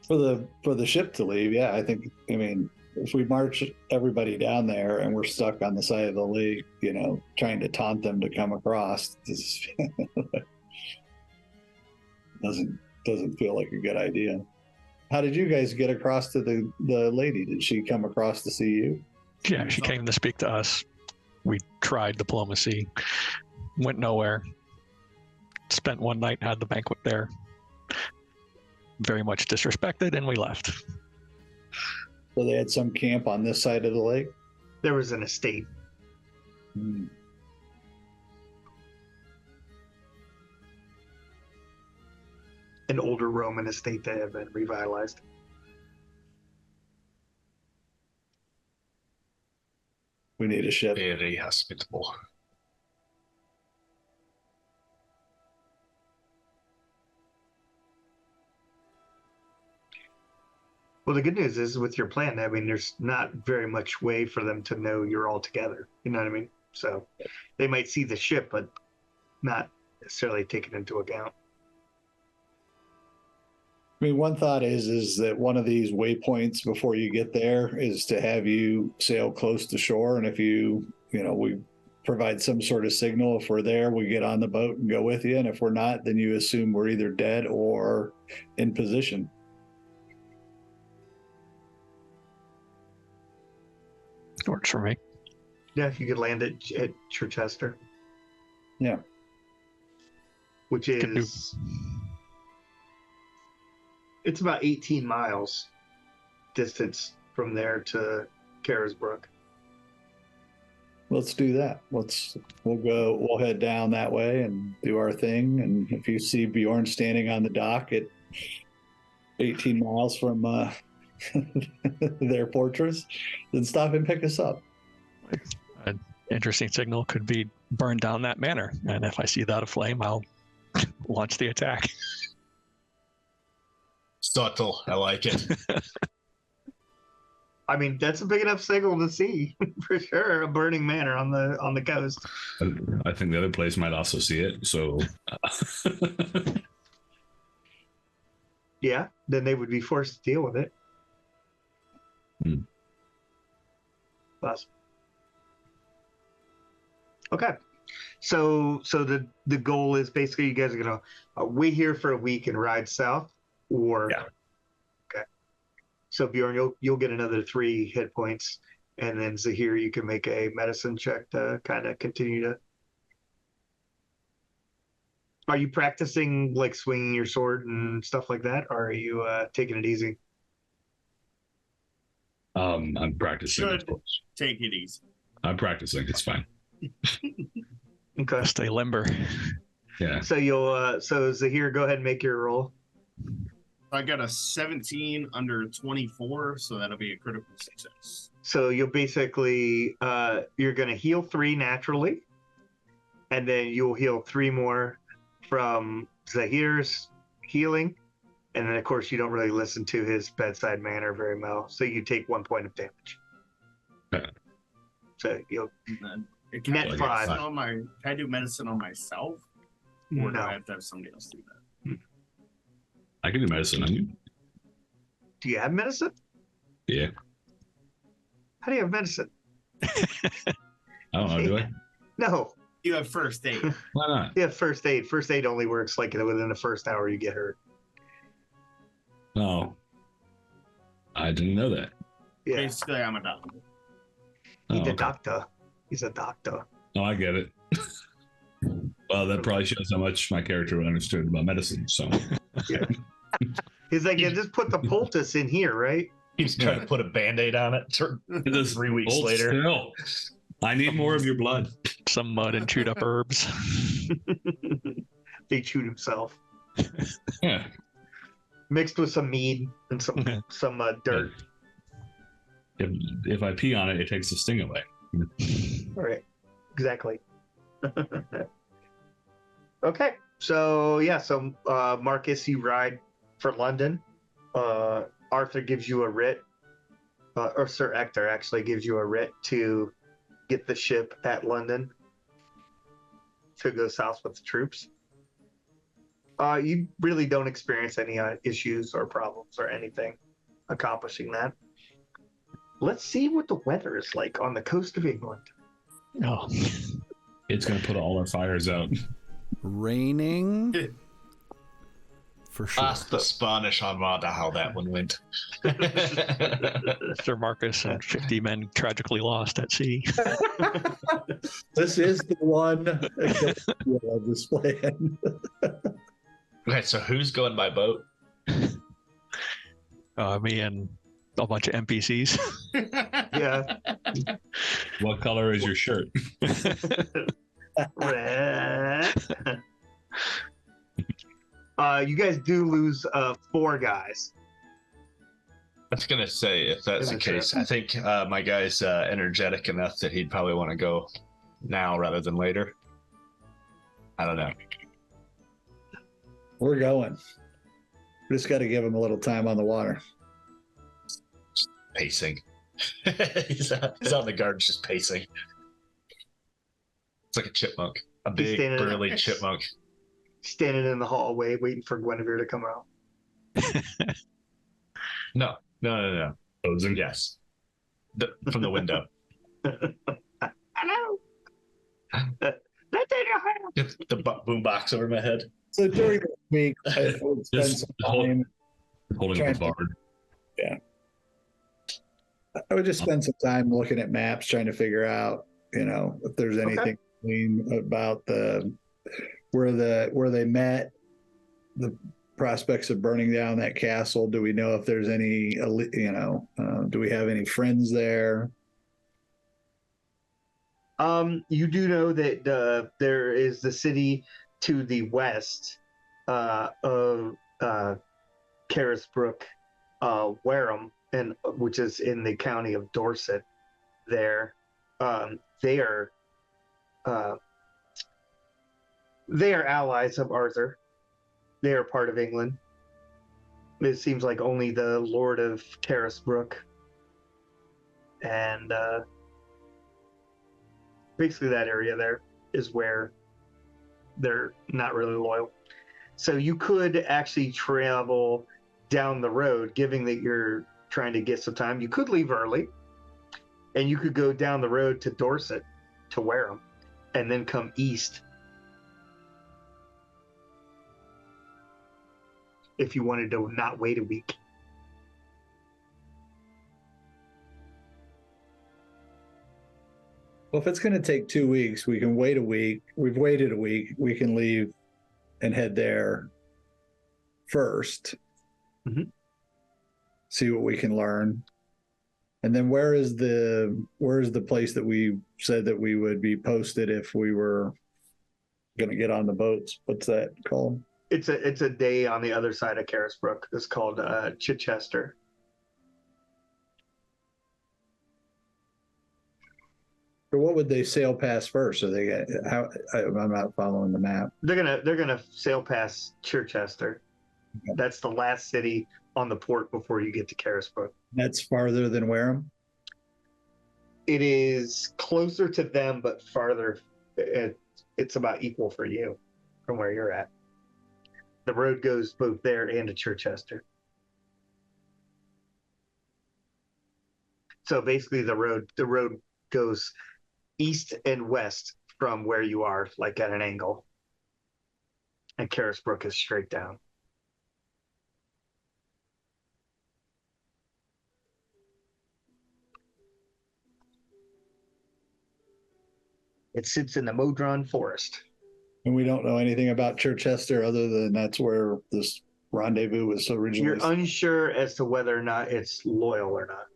For the ship to leave, yeah, I mean, if we march everybody down there and we're stuck on the side of the lake, trying to taunt them to come across, this doesn't feel like a good idea. How did you guys get across to the lady? Did she come across to see you? Yeah, she came to speak to us. We tried diplomacy, went nowhere. Spent one night, had the banquet there. Very much disrespected, and we left. So they had some camp on this side of the lake? There was an estate. Hmm. An older Roman estate that had been revitalized. We need a ship. Very hospitable. Well, the good news is with your plan, I mean, there's not very much way for them to know you're all together. You know what I mean? So they might see the ship, but not necessarily take it into account. I mean, one thought is that one of these waypoints before you get there is to have you sail close to shore. And if we provide some sort of signal, if we're there, we get on the boat and go with you. And if we're not, then you assume we're either dead or in position. Works for me. Yeah, if you could land at Chichester. Yeah. Which is... It's about 18 miles distance from there to Carisbrook. Let's do that. We'll head down that way and do our thing. And if you see Bjorn standing on the dock at 18 miles from their fortress, then stop and pick us up. An interesting signal could be burn down that manor. And if I see that aflame, I'll launch the attack. Subtle. I like it. I mean, that's a big enough signal to see for sure. A burning manor on the coast. I think the other place might also see it. So, yeah, then they would be forced to deal with it. Plus. Okay, so the goal is basically you guys are gonna wait here for a week and ride south, or Yeah. Okay. So Bjorn, you'll get another 3 hit points, and then Zahir, you can make a medicine check to kind of continue to. Are you practicing like swinging your sword and stuff like that, or are you taking it easy? I'm practicing. Should take it easy. I'm practicing. It's fine. Okay. Stay limber. Yeah. So you'll so Zahir, go ahead and make your roll. I got a 17 under 24, so that'll be a critical success. So you'll basically you're gonna heal 3 naturally, and then you'll heal 3 more from Zahir's healing, and then of course you don't really listen to his bedside manner very well, so you take 1 point of damage. Okay. So you'll And then, Net I do 5. medicine on can I do medicine on myself, or do no. I have to have somebody else do that? I can do medicine on you. Do you have medicine? Yeah. How do you have medicine? I don't know. Do I? No, You have first aid. Why not? you have first aid. First aid only works like within the first hour you get hurt. No. I didn't know that. Yeah. Basically, I'm a doctor. He's a okay. doctor. He's a doctor. Oh, I get it. Well, that probably shows how much my character understood about medicine. So Yeah. He's like, yeah, just put the poultice in here, right? He's trying to put a Band-Aid on it. Just 3 weeks hold later. still. I need more of your blood. Some mud and chewed up herbs. They chewed himself. Yeah. Mixed with some mead and some dirt. If I pee on it, it takes the sting away. All right. Exactly. Okay. So, yeah. So, Marcus, you ride for London. Arthur gives you a writ. Or Sir Ector actually gives you a writ to get the ship at London to go south with the troops. You really don't experience any issues or problems or anything accomplishing that. Let's see what the weather is like on the coast of England. Oh, It's going to put all our fires out. Raining for sure. Ask the Spanish Armada how that one went. Sir Marcus and 50 men tragically lost at sea. This is the one of this plan. Okay, so who's going by boat? Me and a bunch of NPCs. Yeah. What color is your shirt? Red. You guys do lose 4 guys. I was gonna say, if that's the case, I think my guy's energetic enough that he'd probably want to go now rather than later. I don't know. We're going. We just got to give him a little time on the water. Pacing. he's on the guard, just pacing. It's like a chipmunk, a big burly chipmunk. Standing in the hallway waiting for Guinevere to come out. No. Frozen? Yes. From the window. Hello. Let's take your hand. Get the boom box over my head. So during the week, I would spend Just some time. Holding up the Trying bard. I would just spend some time looking at maps, trying to figure out, if there's anything about where they met, the prospects of burning down that castle. Do we know if there's any, do we have any friends there? You do know that there is the city to the west of Carisbrook, Wareham, which is in the county of Dorset. There, they are allies of Arthur. They are part of England. It seems like only the Lord of Carisbrook and basically that area there is where they're not really loyal. So you could actually travel down the road, given that you're trying to get some time. You could leave early, and you could go down the road to Dorset, to Wareham, and then come east if you wanted to not wait a week. Well, if it's going to take 2 weeks, we can wait a week. We've waited a week. We can leave and head there first. Mm-hmm. See what we can learn. And then where is the place that we said that we would be posted if we were going to get on the boats? What's that called? It's a day on the other side of Carisbrook. It's called Chichester. Or what would they sail past first? I'm not following the map. They're gonna sail past Chichester. Okay. That's the last city on the port before you get to Carisbrook. That's farther than Wareham? It is closer to them, but farther. It's about equal for you from where you're at. The road goes both there and to Chichester. So basically the road goes east and west from where you are, like at an angle. And Carisbrook is straight down. It sits in the Modron Forest. And we don't know anything about Chichester other than that's where this rendezvous was originally. You're unsure as to whether or not it's loyal or not.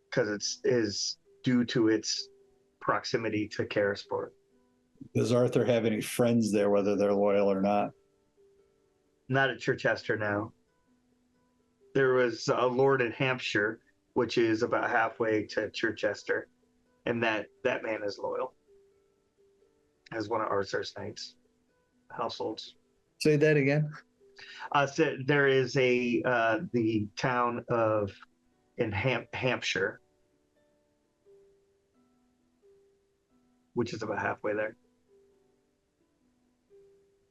Because it is due to its proximity to Karasport. Does Arthur have any friends there, whether they're loyal or not? Not at Chichester now. There was a lord in Hampshire, which is about halfway to Chichester, and that man is loyal. As one of Arthur's knights households. Say that again. So there is the town of in Hampshire, which is about halfway there.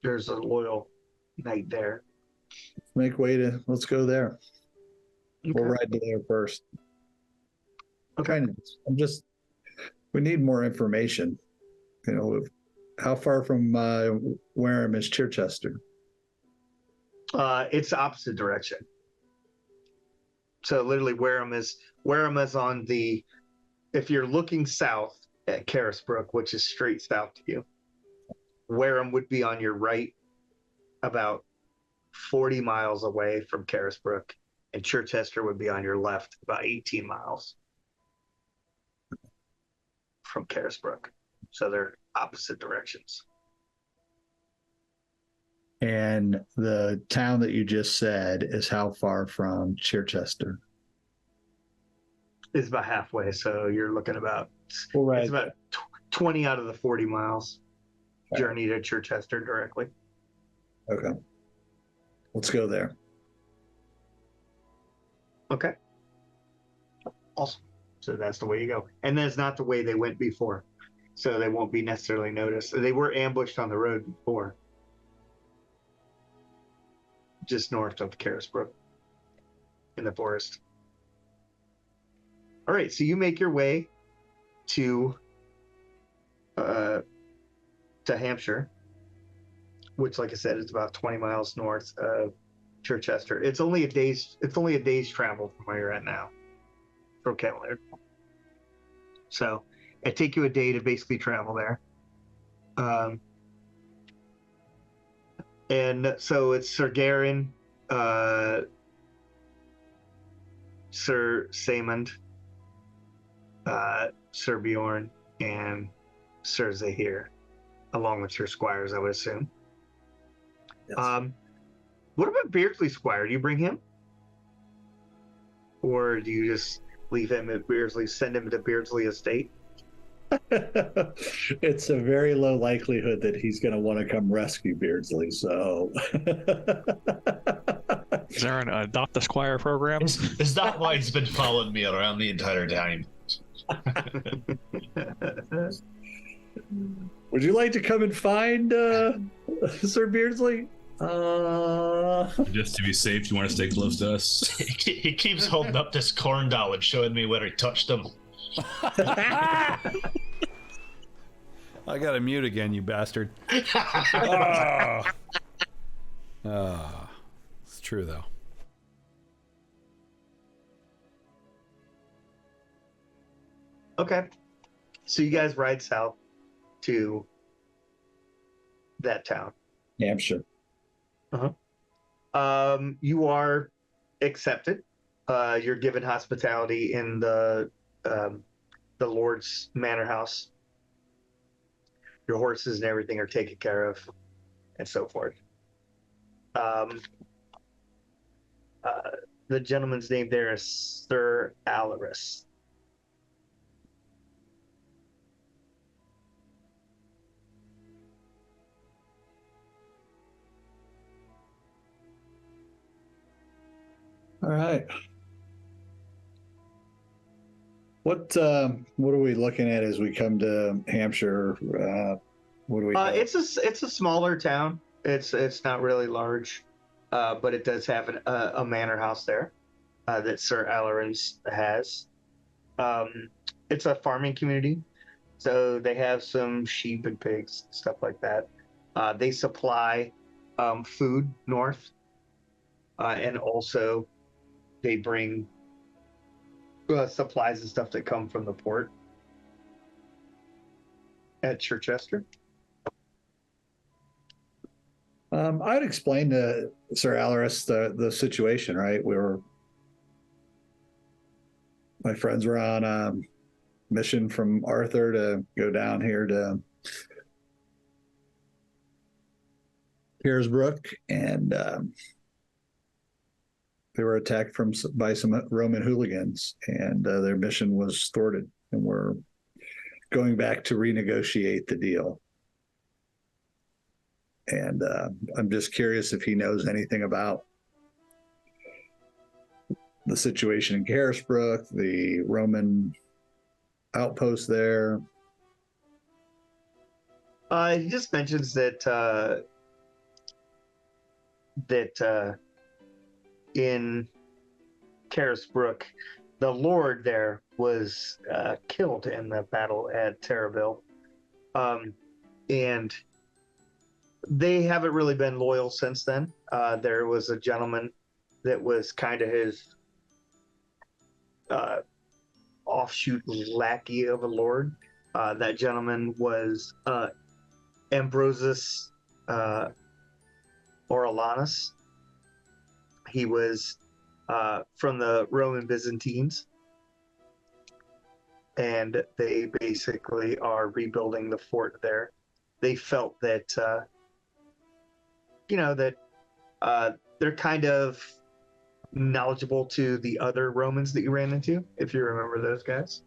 There's a loyal knight there. Let's go there. Okay. We'll ride to there first. Okay. We need more information. How far from Wareham is Chichester? It's the opposite direction. So literally Wareham is on the, if you're looking south at Carisbrook, which is straight south to you, Wareham would be on your right about 40 miles away from Carisbrook, and Chichester would be on your left about 18 miles from Carisbrook. So they're opposite directions. And the town that you just said is how far from Chichester? It's about halfway, so you're looking about, Right. It's about 20 out of the 40 miles journey to Chichester directly. Okay. Let's go there. Okay. Awesome. So that's the way you go. And that's not the way they went before. So they won't be necessarily noticed. They were ambushed on the road before. Just north of Carisbrook in the forest. All right, so you make your way to Hampshire, which, like I said, is about 20 miles north of Chichester. It's only a day's travel from where you're at now, from Kentland. So it take you a day to basically travel there. And so it's Sir Gerin, Sir Themond, Sir Bjorn, and Sir Zahir, along with your squires, I would assume. Yes. What about Beardsley Squire? Do you bring him? Or do you just leave him at Beardsley, send him to Beardsley Estate? It's a very low likelihood that he's going to want to come rescue Beardsley, so... Is there an Adopt a Squire program? Is that why he's been following me around the entire time? Would you like to come and find Sir Beardsley? Just to be safe, you want to stay close to us? He keeps holding up this corn doll and showing me where he touched him. I got to mute again, you bastard. It's true, though. Okay. So you guys ride south to that town. Hampshire. You are accepted. You're given hospitality in the Lord's Manor House. Your horses and everything are taken care of, and so forth. The gentleman's name there is Sir Alaris. All right. What are we looking at as we come to Hampshire? What do we? It's a smaller town. It's not really large, but it does have a manor house there that Sir Alaris has. It's a farming community, so they have some sheep and pigs, stuff like that. They supply food north, and also they bring supplies and stuff that come from the port at Chichester. I'd explain to Sir Alaris the situation, right? My friends were on a mission from Arthur to go down here to Piersbrook, and they were attacked by some Roman hooligans, and their mission was thwarted, and we're going back to renegotiate the deal. And I'm just curious if he knows anything about the situation in Carisbrook, the Roman outpost there. He just mentions that in Carisbrook, the Lord there was killed in the battle at Terraville, and they haven't really been loyal since then. There was a gentleman that was kind of his offshoot lackey of a lord. That gentleman was Ambrosius Orlanus. He was from the Roman Byzantines, and they basically are rebuilding the fort there. They felt that they're kind of knowledgeable to the other Romans that you ran into, if you remember those guys.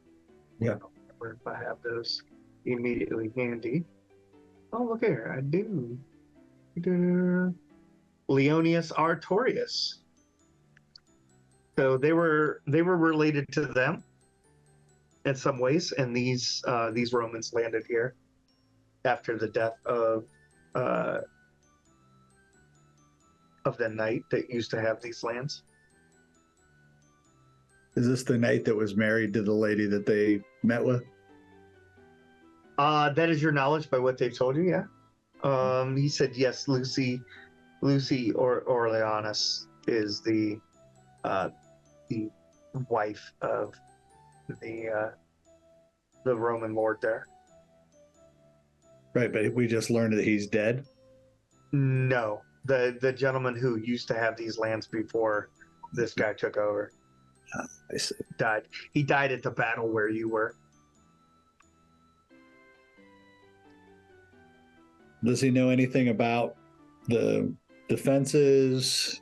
Yeah. I don't remember if I have those immediately handy. Oh, look here, I do. Leonius Artorius. So they were related to them in some ways, and these Romans landed here after the death of the knight that used to have these lands. Is this the knight that was married to the lady that they met with? That is your knowledge by what they've told you, yeah. He said yes, Lucy Orleanus is the wife of the Roman lord there. Right, but we just learned that he's dead? No, the gentleman who used to have these lands before this guy took over. I see. Died. He died at the battle where you were. Does he know anything about the defenses?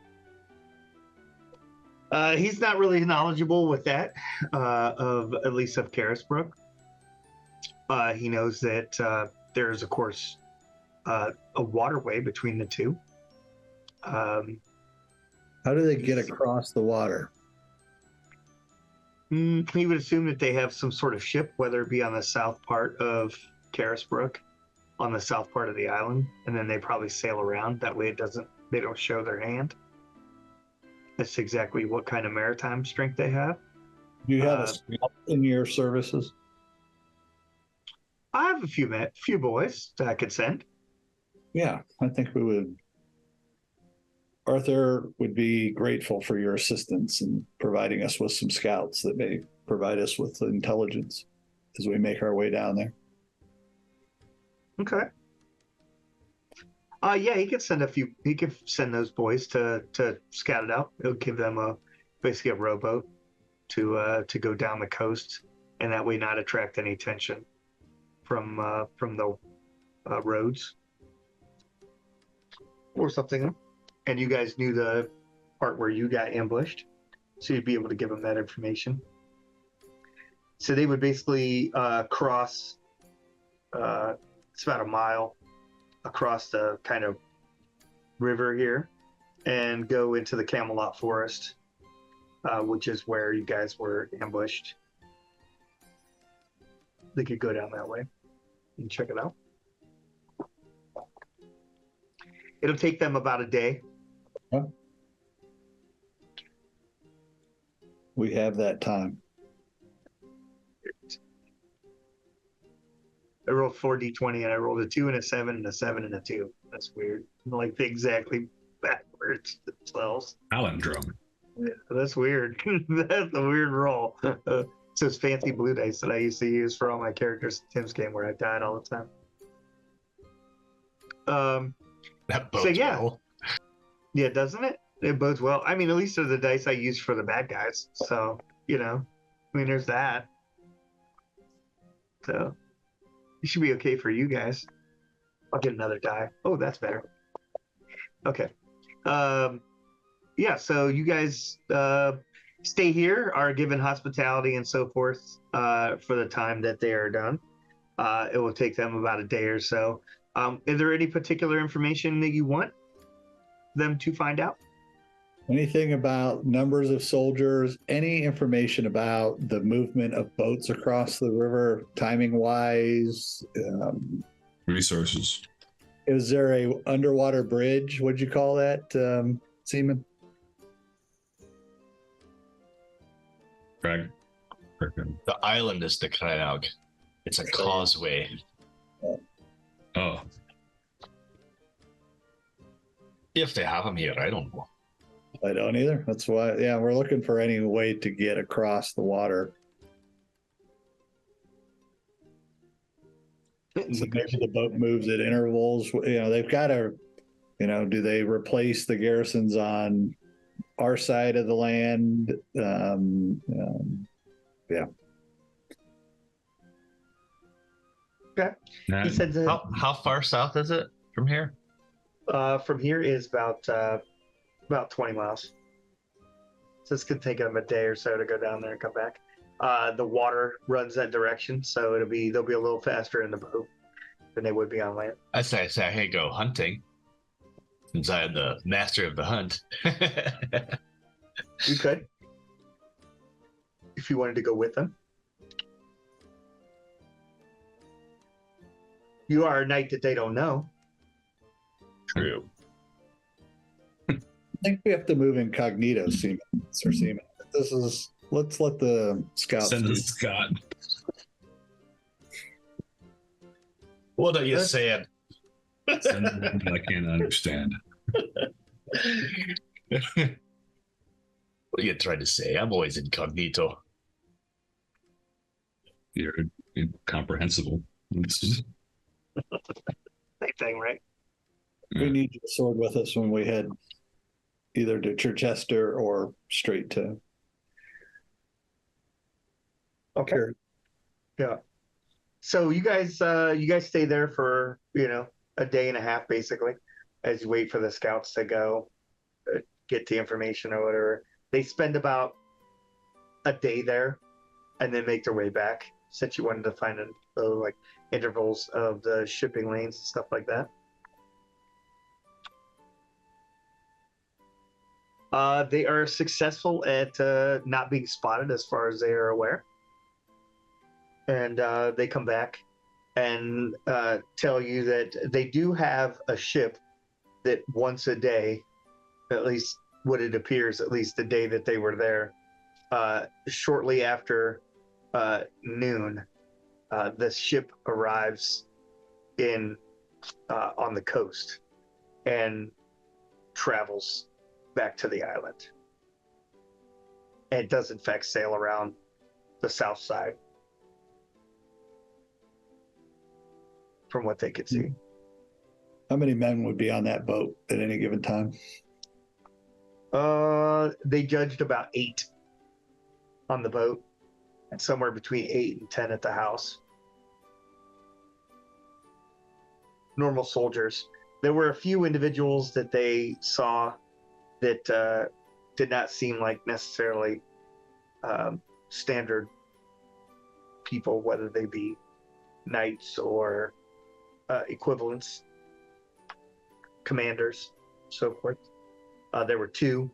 He's not really knowledgeable with that, at least of Carisbrook. He knows that there's, of course, a waterway between the two. How do they get across the water? He would assume that they have some sort of ship, whether it be on the south part of Carisbrook, on the south part of the island, and then they probably sail around. That way they don't show their hand. That's exactly what kind of maritime strength they have. Do you have a scout in your services? I have a few boys that I could send. Yeah, I think we would. Arthur would be grateful for your assistance in providing us with some scouts that may provide us with intelligence as we make our way down there. Okay. Yeah, he could send he could send those boys to scout it out. He'll give them basically a rowboat to go down the coast, and that way not attract any attention from the roads or something. And you guys knew the part where you got ambushed, so you'd be able to give them that information. So they would basically cross. It's about a mile across the kind of river here and go into the Camelot Forest, which is where you guys were ambushed. They could go down that way and check it out. It'll take them about a day. Yeah. We have that time. I rolled 4d20 and I rolled a 2 and a 7 and a 7 and a 2. That's weird. Like exactly backwards themselves. Palindrome. Yeah, that's weird. That's a weird roll. It's those fancy blue dice that I used to use for all my characters in Tim's game where I died all the time. That bodes So yeah. well. Yeah, doesn't it? It bodes well. I mean, at least they're the dice I use for the bad guys. So, there's that. So, it should be okay for you guys. I'll get another die. Oh, that's better. Okay. Yeah, so you guys stay here, are given hospitality and so forth for the time that they are done. It will take them about a day or so. Is there any particular information that you want them to find out? Anything about numbers of soldiers, any information about the movement of boats across the river, timing wise? Resources. Is there a underwater bridge? What'd you call that, Seaman? Greg. The island is the Krayag. It's a causeway. Oh. If they have them here, I don't know. I don't either. That's why, yeah, we're looking for any way to get across the water. So maybe the boat moves at intervals. They've got to, do they replace the garrisons on our side of the land? Yeah. Okay. He said that, How far south is it from here? from here is about 20 miles. So it's gonna take them a day or so to go down there and come back. The water runs that direction, so they'll be a little faster in the boat than they would be on land. I say, hey, go hunting. Since I am the master of the hunt. You could, if you wanted to go with them. You are a knight that they don't know. True. I think we have to move incognito, Seaman. Sir Seaman. Let's let the scouts. Send the Scott. What are you saying? Send them I can't understand. What are you trying to say? I'm always incognito. You're incomprehensible. Same thing, right? We need your sword with us when we head either to Chichester or straight to. Okay. Yeah. So you guys stay there for a day and a half basically, as you wait for the scouts to go get the information or whatever. They spend about a day there, and then make their way back. Since you wanted to find like intervals of the shipping lanes and stuff like that. They are successful at not being spotted as far as they are aware. And they come back and tell you that they do have a ship that once a day, at least what it appears, at least the day that they were there, shortly after noon, the ship arrives on the coast and travels back to the island. And it does in fact sail around the south side from what they could see. How many men would be on that boat at any given time? They judged about 8 on the boat and somewhere between 8 and 10 at the house. Normal soldiers. There were a few individuals that they saw that did not seem like necessarily standard people, whether they be knights or equivalents, commanders, so forth. There were 2.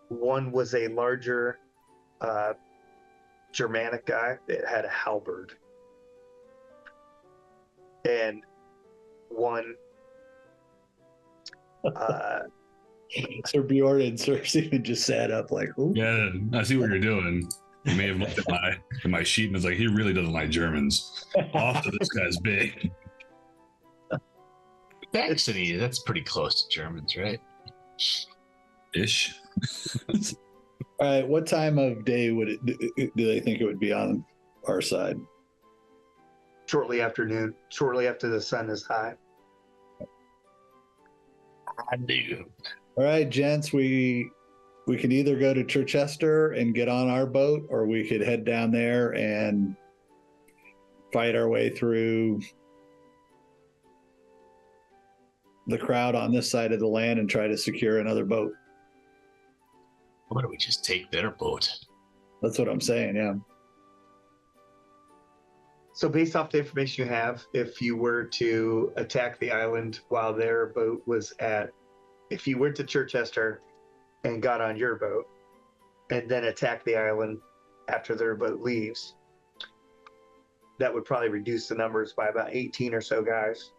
One was a larger Germanic guy that had a halberd. And one Sir Bjorn and Sir Seaman just sat up like, ooh. Yeah, I see what you're doing. You may have looked at my sheet and was like, he really doesn't like Germans. Also, this guy's big. Saxony, that's pretty close to Germans, right? Ish. All right, what time of day would it do they think it would be on our side? Shortly after noon, shortly after the sun is high. I do. All right, gents, we can either go to Chichester and get on our boat, or we could head down there and fight our way through the crowd on this side of the land and try to secure another boat. Why don't we just take their boat? That's what I'm saying, yeah. So based off the information you have, if you were to attack the island while their boat was if you went to Chichester and got on your boat and then attack the island after their boat leaves, that would probably reduce the numbers by about 18 or so guys.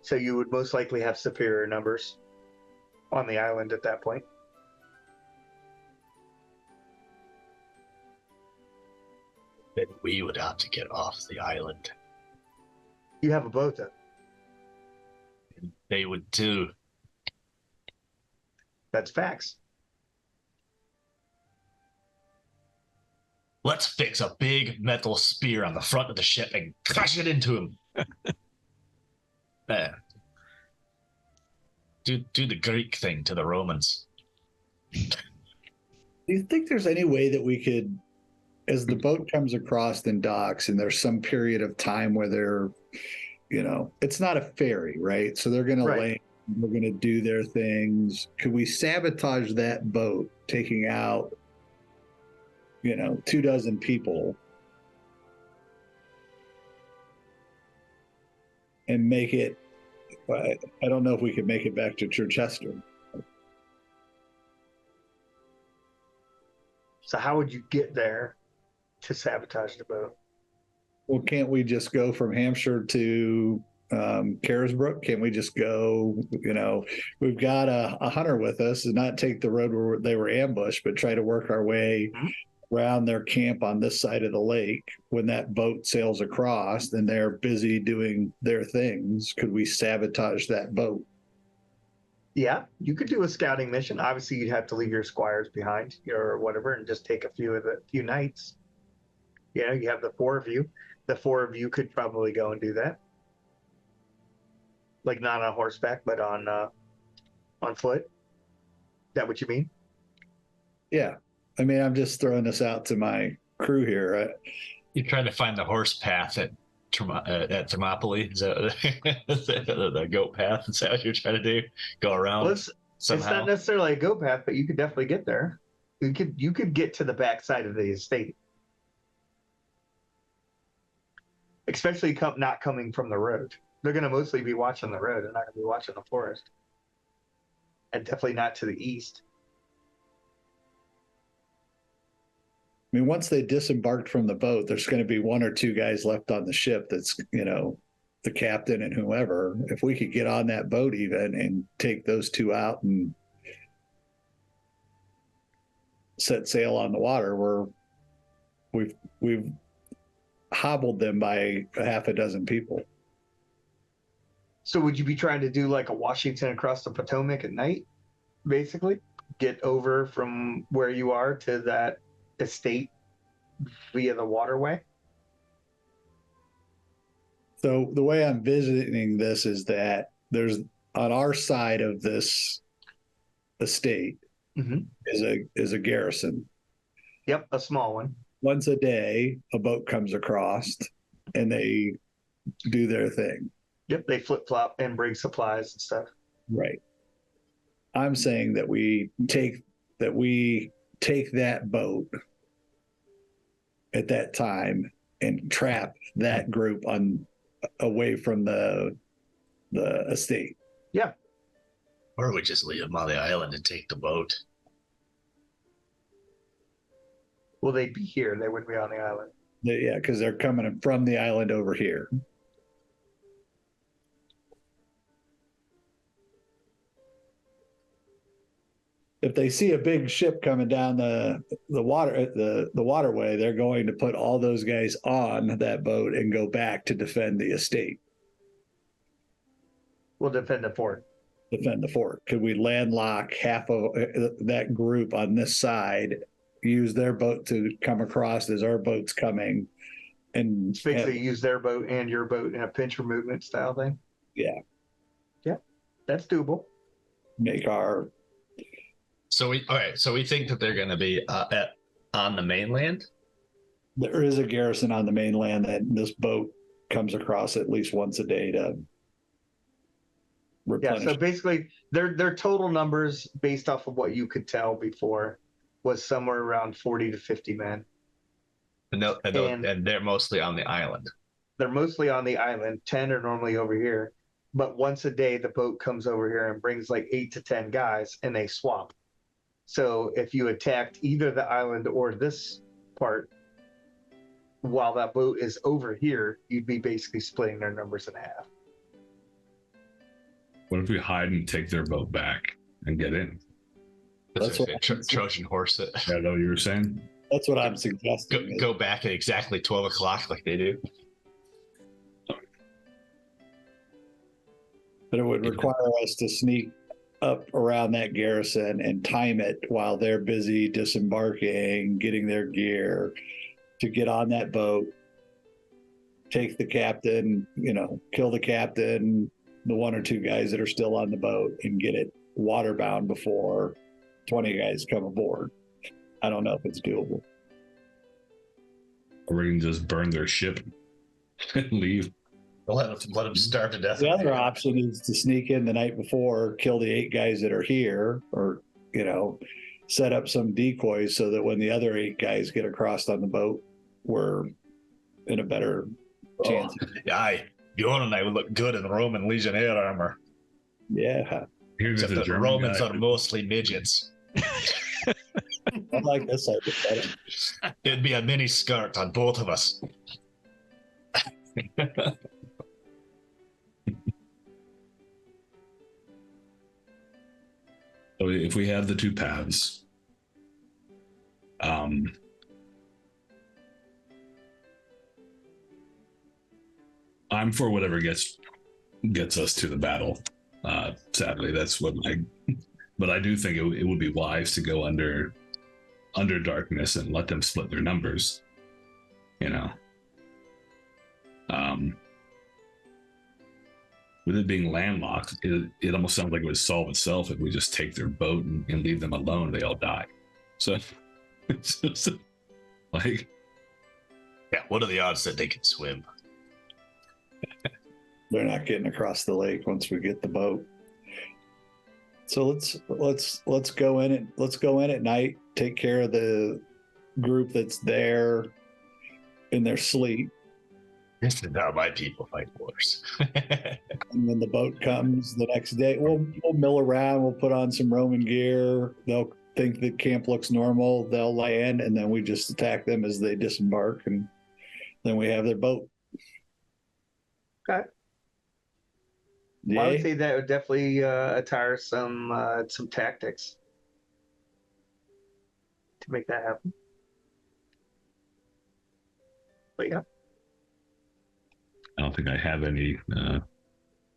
So you would most likely have superior numbers on the island at that point. Then we would have to get off the island. You have a boat then. They would too. That's facts. Let's fix a big metal spear on the front of the ship and crash it into him. There. Do the Greek thing to the Romans. Do you think there's any way that we could, as the boat comes across and docks and there's some period of time where they're, it's not a ferry, right? So they're going to land, they're going to do their things. Could we sabotage that boat, taking out, 24 people and make it, I don't know if we could make it back to Chichester. So how would you get there to sabotage the boat? Well, can't we just go from Hampshire to Carisbrook? Can't we just go, we've got a hunter with us and not take the road where they were ambushed, but try to work our way around their camp on this side of the lake. When that boat sails across and they're busy doing their things, could we sabotage that boat? Yeah, you could do a scouting mission. Obviously, you'd have to leave your squires behind or whatever and just take a few nights. You have the four of you. The four of you could probably go and do that. Like not on horseback, but on foot. Is that what you mean? Yeah. I mean, I'm just throwing this out to my crew here. You're trying to find the horse path at Thermopylae? Is that the goat path? Is that what you're trying to do? Go around? Well, it's not necessarily a goat path, but you could definitely get there. You could get to the backside of the estate. Especially not coming from the road. They're going to mostly be watching the road. They're not going to be watching the forest. And definitely not to the east. I mean, once they disembarked from the boat, there's going to be one or two guys left on the ship that's, the captain and whoever. If we could get on that boat even and take those two out and set sail on the water, we've hobbled them by a half a dozen people. So would you be trying to do like a Washington across the Potomac at night, basically? Get over from where you are to that estate via the waterway? So the way I'm visiting this is that there's, on our side of this estate is a garrison. Yep, a small one. Once a day, a boat comes across and they do their thing. Yep, they flip-flop and bring supplies and stuff. Right. I'm saying that we take that boat at that time and trap that group away from the estate. Yeah. Or we just leave them on the island and take the boat. Well, they'd be here. They wouldn't be on the island. Yeah, because they're coming from the island over here. If they see a big ship coming down the waterway, they're going to put all those guys on that boat and go back to defend the estate. We'll defend the fort. defend the fort? Could we landlock half of that group on this side, use their boat to come across as our boat's coming, and Basically use their boat and your boat in a pincher movement style thing? Yeah. Yeah, that's doable. Make our... So we think that they're going to be on the mainland? There is a garrison on the mainland that this boat comes across at least once a day to replenish. Yeah, so basically their total numbers based off of what you could tell before was somewhere around 40 to 50 men. And they're mostly on the island. They're mostly on the island. 10 are normally over here. But once a day, the boat comes over here and brings like 8 to 10 guys, and they swap. So if you attacked either the island or this part, while that boat is over here, you'd be basically splitting their numbers in half. What if we hide and take their boat back and get in? That's what Trojan horse it. Is that what you were saying? That's what I'm suggesting. Go back at exactly 12 o'clock like they do. But it would require us to sneak up around that garrison and time it while they're busy disembarking, getting their gear, to get on that boat, take the captain, kill the captain, the 1 or 2 guys that are still on the boat, and get it waterbound before 20 guys come aboard. I don't know if it's doable. Or we can just burn their ship and leave. Let them starve to death. The other option is to sneak in the night before, kill the 8 guys that are here, or, set up some decoys so that when the other 8 guys get across on the boat, we're in a better chance. Aye, Bjorn and I would look good in Roman Legionnaire armor. Yeah. Except the Romans are mostly midgets. I like this idea better. It'd be a mini skirt on both of us. So if we have the 2 paths, I'm for whatever gets us to the battle. Sadly, that's what but I do think it would be wise to go under darkness and let them split their numbers. With it being landlocked, it almost sounds like it would solve itself if we just take their boat and leave them alone. They all die. So, like, yeah. What are the odds that they can swim? They're not getting across the lake once we get the boat. So let's go in. Let's go in at night. Take care of the group that's there in their sleep. This is how my people fight wars. And when the boat comes the next day, we'll mill around. We'll put on some Roman gear. They'll think the camp looks normal. They'll land, and then we just attack them as they disembark, and then we have their boat. Okay. Yeah. Well, I would say that would definitely attire some tactics to make that happen. But yeah. I don't think I have any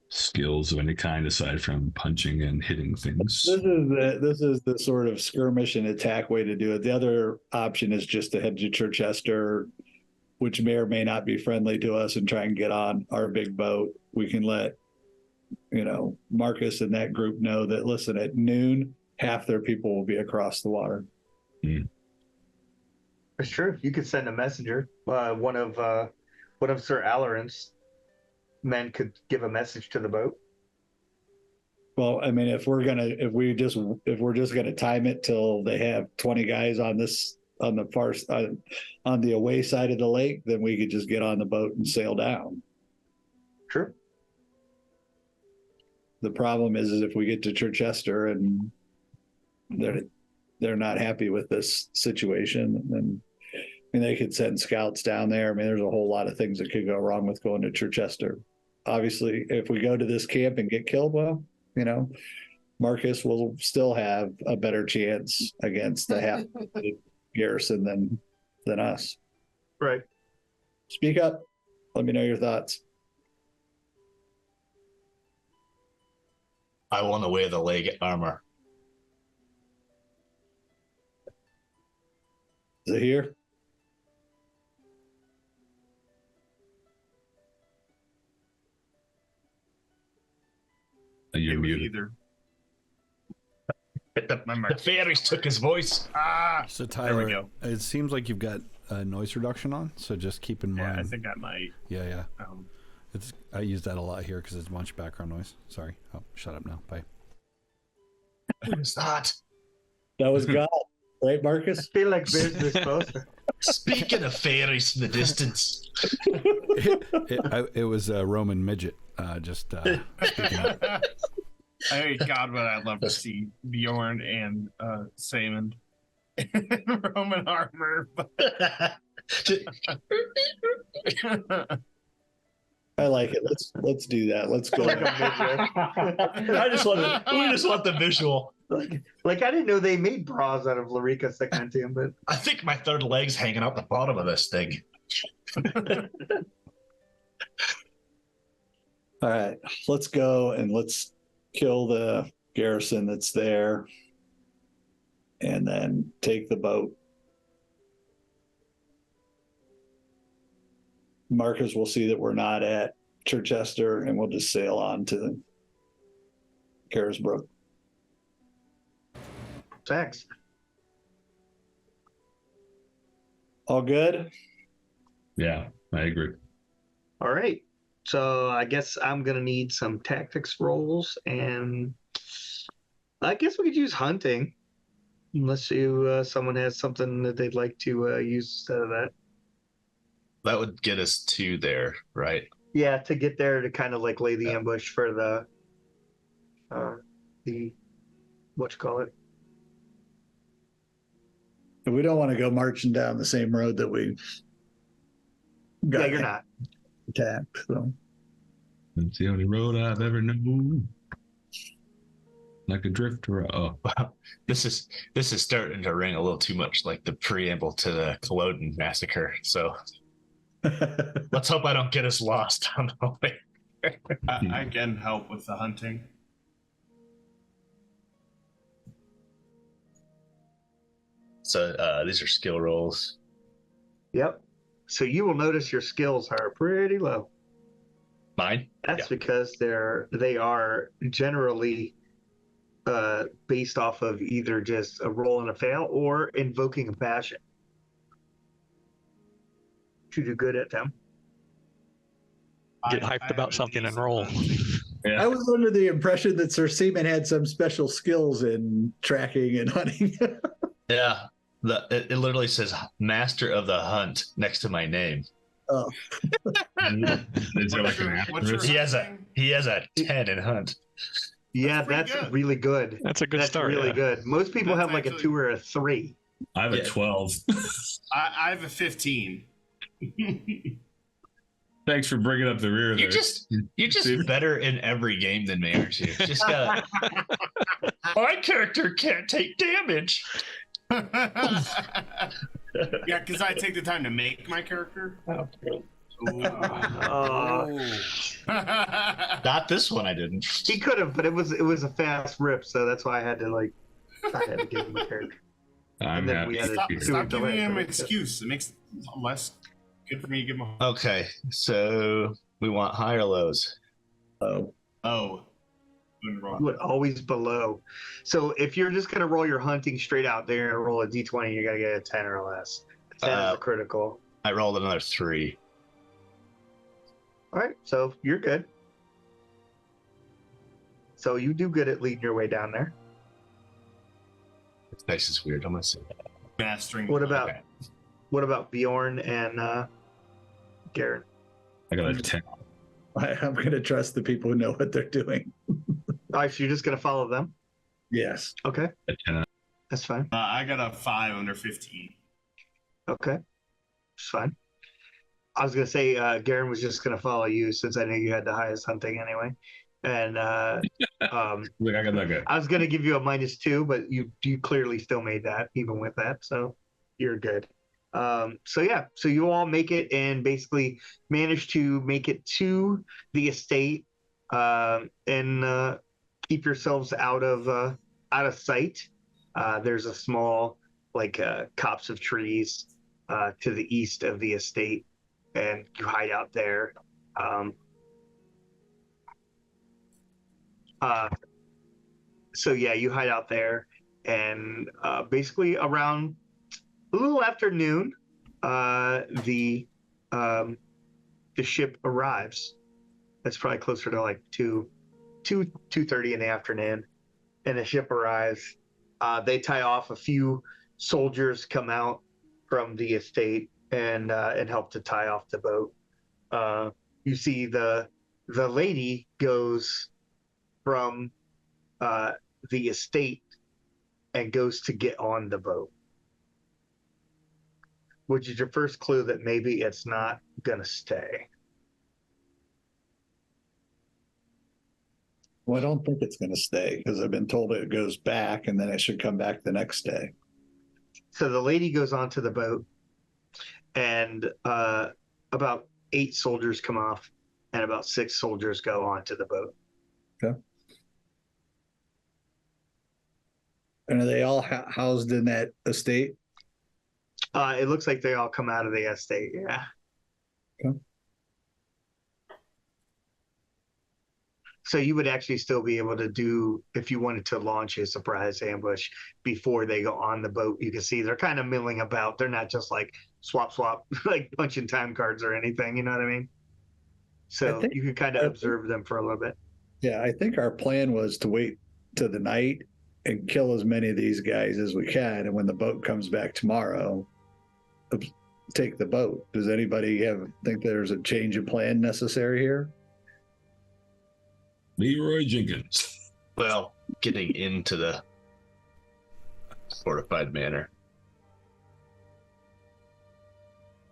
skills of any kind aside from punching and hitting things. This is the sort of skirmish and attack way to do it. The other option is just to head to Chichester, which may or may not be friendly to us, and try and get on our big boat. We can let Marcus and that group know that, listen, at noon, half their people will be across the water. It's true. You could send a messenger. One of Sir Alarin's men could give a message to the boat. Well, I mean, if we're just gonna time it till they have 20 guys on the away side of the lake, then we could just get on the boat and sail down. True. The problem is if we get to Chichester and they're not happy with this situation, then they could send scouts down there. I mean, there's a whole lot of things that could go wrong with going to Chichester. Obviously, if we go to this camp and get killed, well, Marcus will still have a better chance against the half garrison than us. Right. Speak up. Let me know your thoughts. I want to wear the leg armor. Is it here? You're It was muted. either. The fairies took his voice. So There we Tyler, go. it seems like you've got noise reduction on, so just keep in Yeah, mind. I think I might. Yeah. I use that a lot here because it's a bunch of background noise. Sorry. Oh, shut up now. Bye. Who's that? That was God, right, I Marcus? feel like Beardsley's closer. Speaking of fairies in the distance. It was a Roman midget. Just speaking up. Hey, God, but I'd love to see Bjorn and Themond in Roman armor. I like it. Let's do that. Let's go. I just want the visual. Like I didn't know they made bras out of Larica Secuntium, but I think my third leg's hanging out the bottom of this thing. All right, let's go and let's kill the garrison that's there and then take the boat. Marcus will see that we're not at Chichester and we'll just sail on to the Carisbrook. thanks. All good? Yeah, I agree. All right. So I guess I'm gonna need some tactics rolls, and I guess we could use hunting, unless someone has something that they'd like to use instead of that. That would get us to there, right? Yeah, to get there to kind of like lay the ambush for the what you call it. And we don't want to go marching down the same road that we Yeah, got you're not. attacked. So It's the only road I've ever known. Like a drifter. Oh, This is starting to ring a little too much like the preamble to the Culloden massacre. So let's hope I don't get us lost on the way. I can help with the hunting. So these are skill rolls. Yep. So you will notice your skills are pretty low. Mine? That's because they are generally based off of either just a roll and a fail or invoking a passion. You do good at them. Get hyped about something and roll. yeah. I was under the impression that Sir Seaman had some special skills in tracking and hunting. Yeah. It literally says Master of the Hunt next to my name. Oh. Is there like an asterisk? He has a 10 in Hunt. Yeah, That's that's pretty good. really good. That's a good That's start. really yeah. good. Most people That's have like a actually- 2 or a 3. I have a Yeah. 12. I have a 15. Thanks for bringing up the rear there. You're just better in every game than me, aren't you? Just gotta. My character can't take damage. Yeah, because I take the time to make my character. Oh. Ooh. Not this one, I didn't. He could have, but it was a fast rip, so that's why I had to give him a character. I'm and then happy. we had Stop, to stop delay giving him for an it. excuse. It makes it less good for me to give him a. Okay, so we want high or lows. Oh, Oh. Doing it wrong. Would always below. So if you're just gonna roll your hunting straight out there and roll a d20, you gotta get a 10 or less. 10 is a critical. I rolled another 3. All right, so you're good. So you do good at leading your way down there. This dice is weird. I'm gonna say. Mastering. What about Okay. Bjorn and Gerin? I got a 10. I'm going to trust the people who know what they're doing. All right, so you're just gonna follow them. Yes. Okay, A 10. that's fine. I got a 5 under 15. Okay, it's fine. I was gonna say Gerin was just gonna follow you since I knew you had the highest hunting anyway, and Look, I got that guy. I was gonna give you a -2, but you clearly still made that even with that, so you're good. So you all make it and basically manage to make it to the estate, and keep yourselves out of sight. There's a small copse of trees to the east of the estate, and you hide out there. So yeah, you hide out there, and basically around a little after noon, the ship arrives. It's probably closer to like 2:30 in the afternoon, and the ship arrives. They tie off. A few soldiers come out from the estate and help to tie off the boat. You see the lady goes from the estate and goes to get on the boat, which is your first clue that maybe it's not gonna stay. Well, I don't think it's going to stay because I've been told it goes back and then it should come back the next day. So the lady goes onto the boat, and about 8 soldiers come off, and about 6 soldiers go onto the boat. Okay. And are they all housed in that estate? It looks like they all come out of the estate, yeah. Okay. So you would actually still be able to do, if you wanted to launch a surprise ambush before they go on the boat. You can see they're kind of milling about. They're not just like swap, like punching time cards or anything, you know what I mean? So you can kind of observe them for a little bit. Yeah, I think our plan was to wait to the night and kill as many of these guys as we can. And when the boat comes back tomorrow, take the boat. Does anybody think there's a change of plan necessary here? Leroy Jenkins. Well, getting into the fortified manor.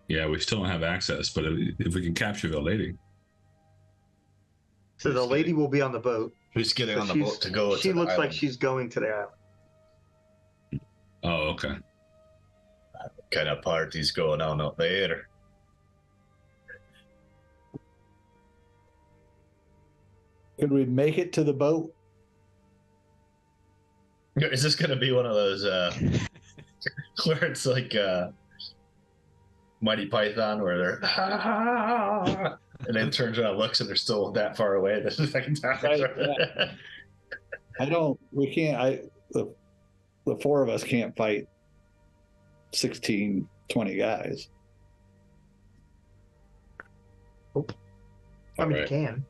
Yeah, we still don't have access, but if we can capture the lady. So the lady will be on the boat. Who's getting on the boat to go? She looks like she's going to the island. Oh, okay. What kind of party's going on out there? Could we make it to the boat? Is this going to be one of those where it's like Mighty Python, where they're and then turns around, looks, and they're still that far away the second time? Right, the 4 of us can't fight 16, 20 guys. I mean, you can.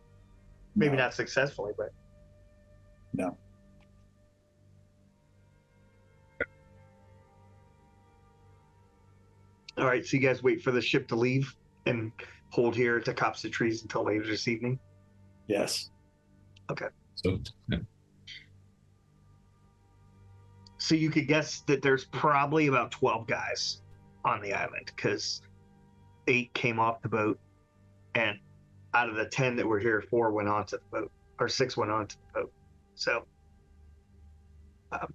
Maybe not successfully, but no. All right, so you guys wait for the ship to leave and hold here to copse the trees until later this evening? Yes. Okay. So, yeah. So you could guess that there's probably about 12 guys on the island, because 8 came off the boat, and out of the 10 that were here, 4 went onto the boat, or 6 went onto the boat. So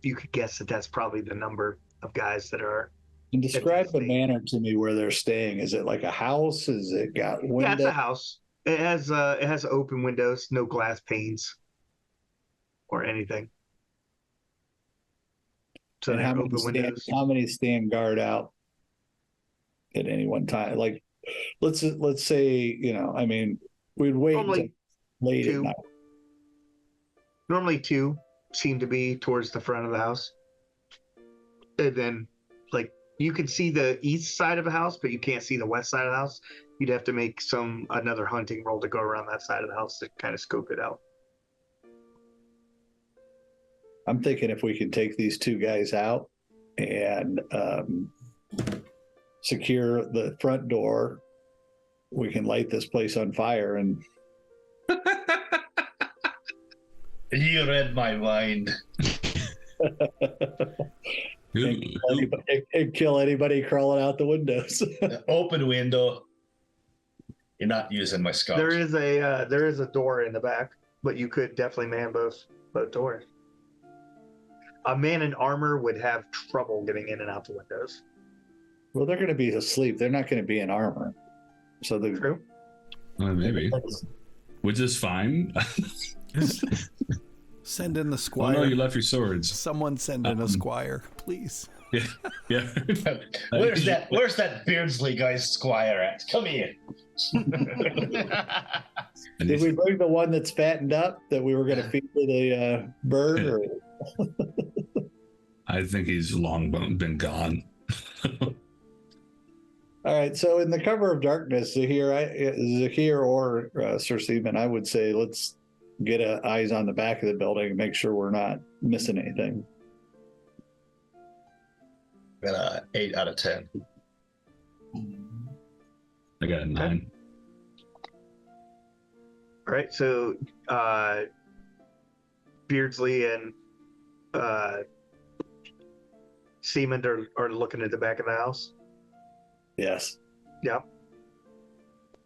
you could guess that that's probably the number of guys that are. And describe the manor to me where they're staying. Is it like a house? Is it got windows? Yeah, it's a house. It has open windows, no glass panes or anything. So they have open windows. How many stand guard out at any one time? Like, let's say, I mean, we'd wait until late at night. Normally 2 seem to be towards the front of the house. And then, like, you can see the east side of the house, but you can't see the west side of the house. You'd have to make another hunting roll to go around that side of the house to kind of scope it out. I'm thinking if we can take these 2 guys out and secure the front door, we can light this place on fire and. You read my mind. and kill anybody crawling out the windows. Open window. You're not using my scotch. There is a door in the back, but you could definitely man both doors. A man in armor would have trouble getting in and out the windows. Well, they're going to be asleep. They're not going to be in armor. So they're Maybe. Which is fine. Send in the Oh squire. no, you left your swords. Someone send in a squire, please. Yeah. Where's that Beardsley guy's squire at? Come here. Did we bring the one that's fattened up that we were going to feed to the bird? Or... I think he's long been gone. All right. So in the cover of darkness, Zahir or Sir Stephen, I would say let's get eyes on the back of the building and make sure we're not missing anything. Got a 8 out of 10. I got a 9. All right, so Beardsley and Themond are looking at the back of the house. Yes. Yep.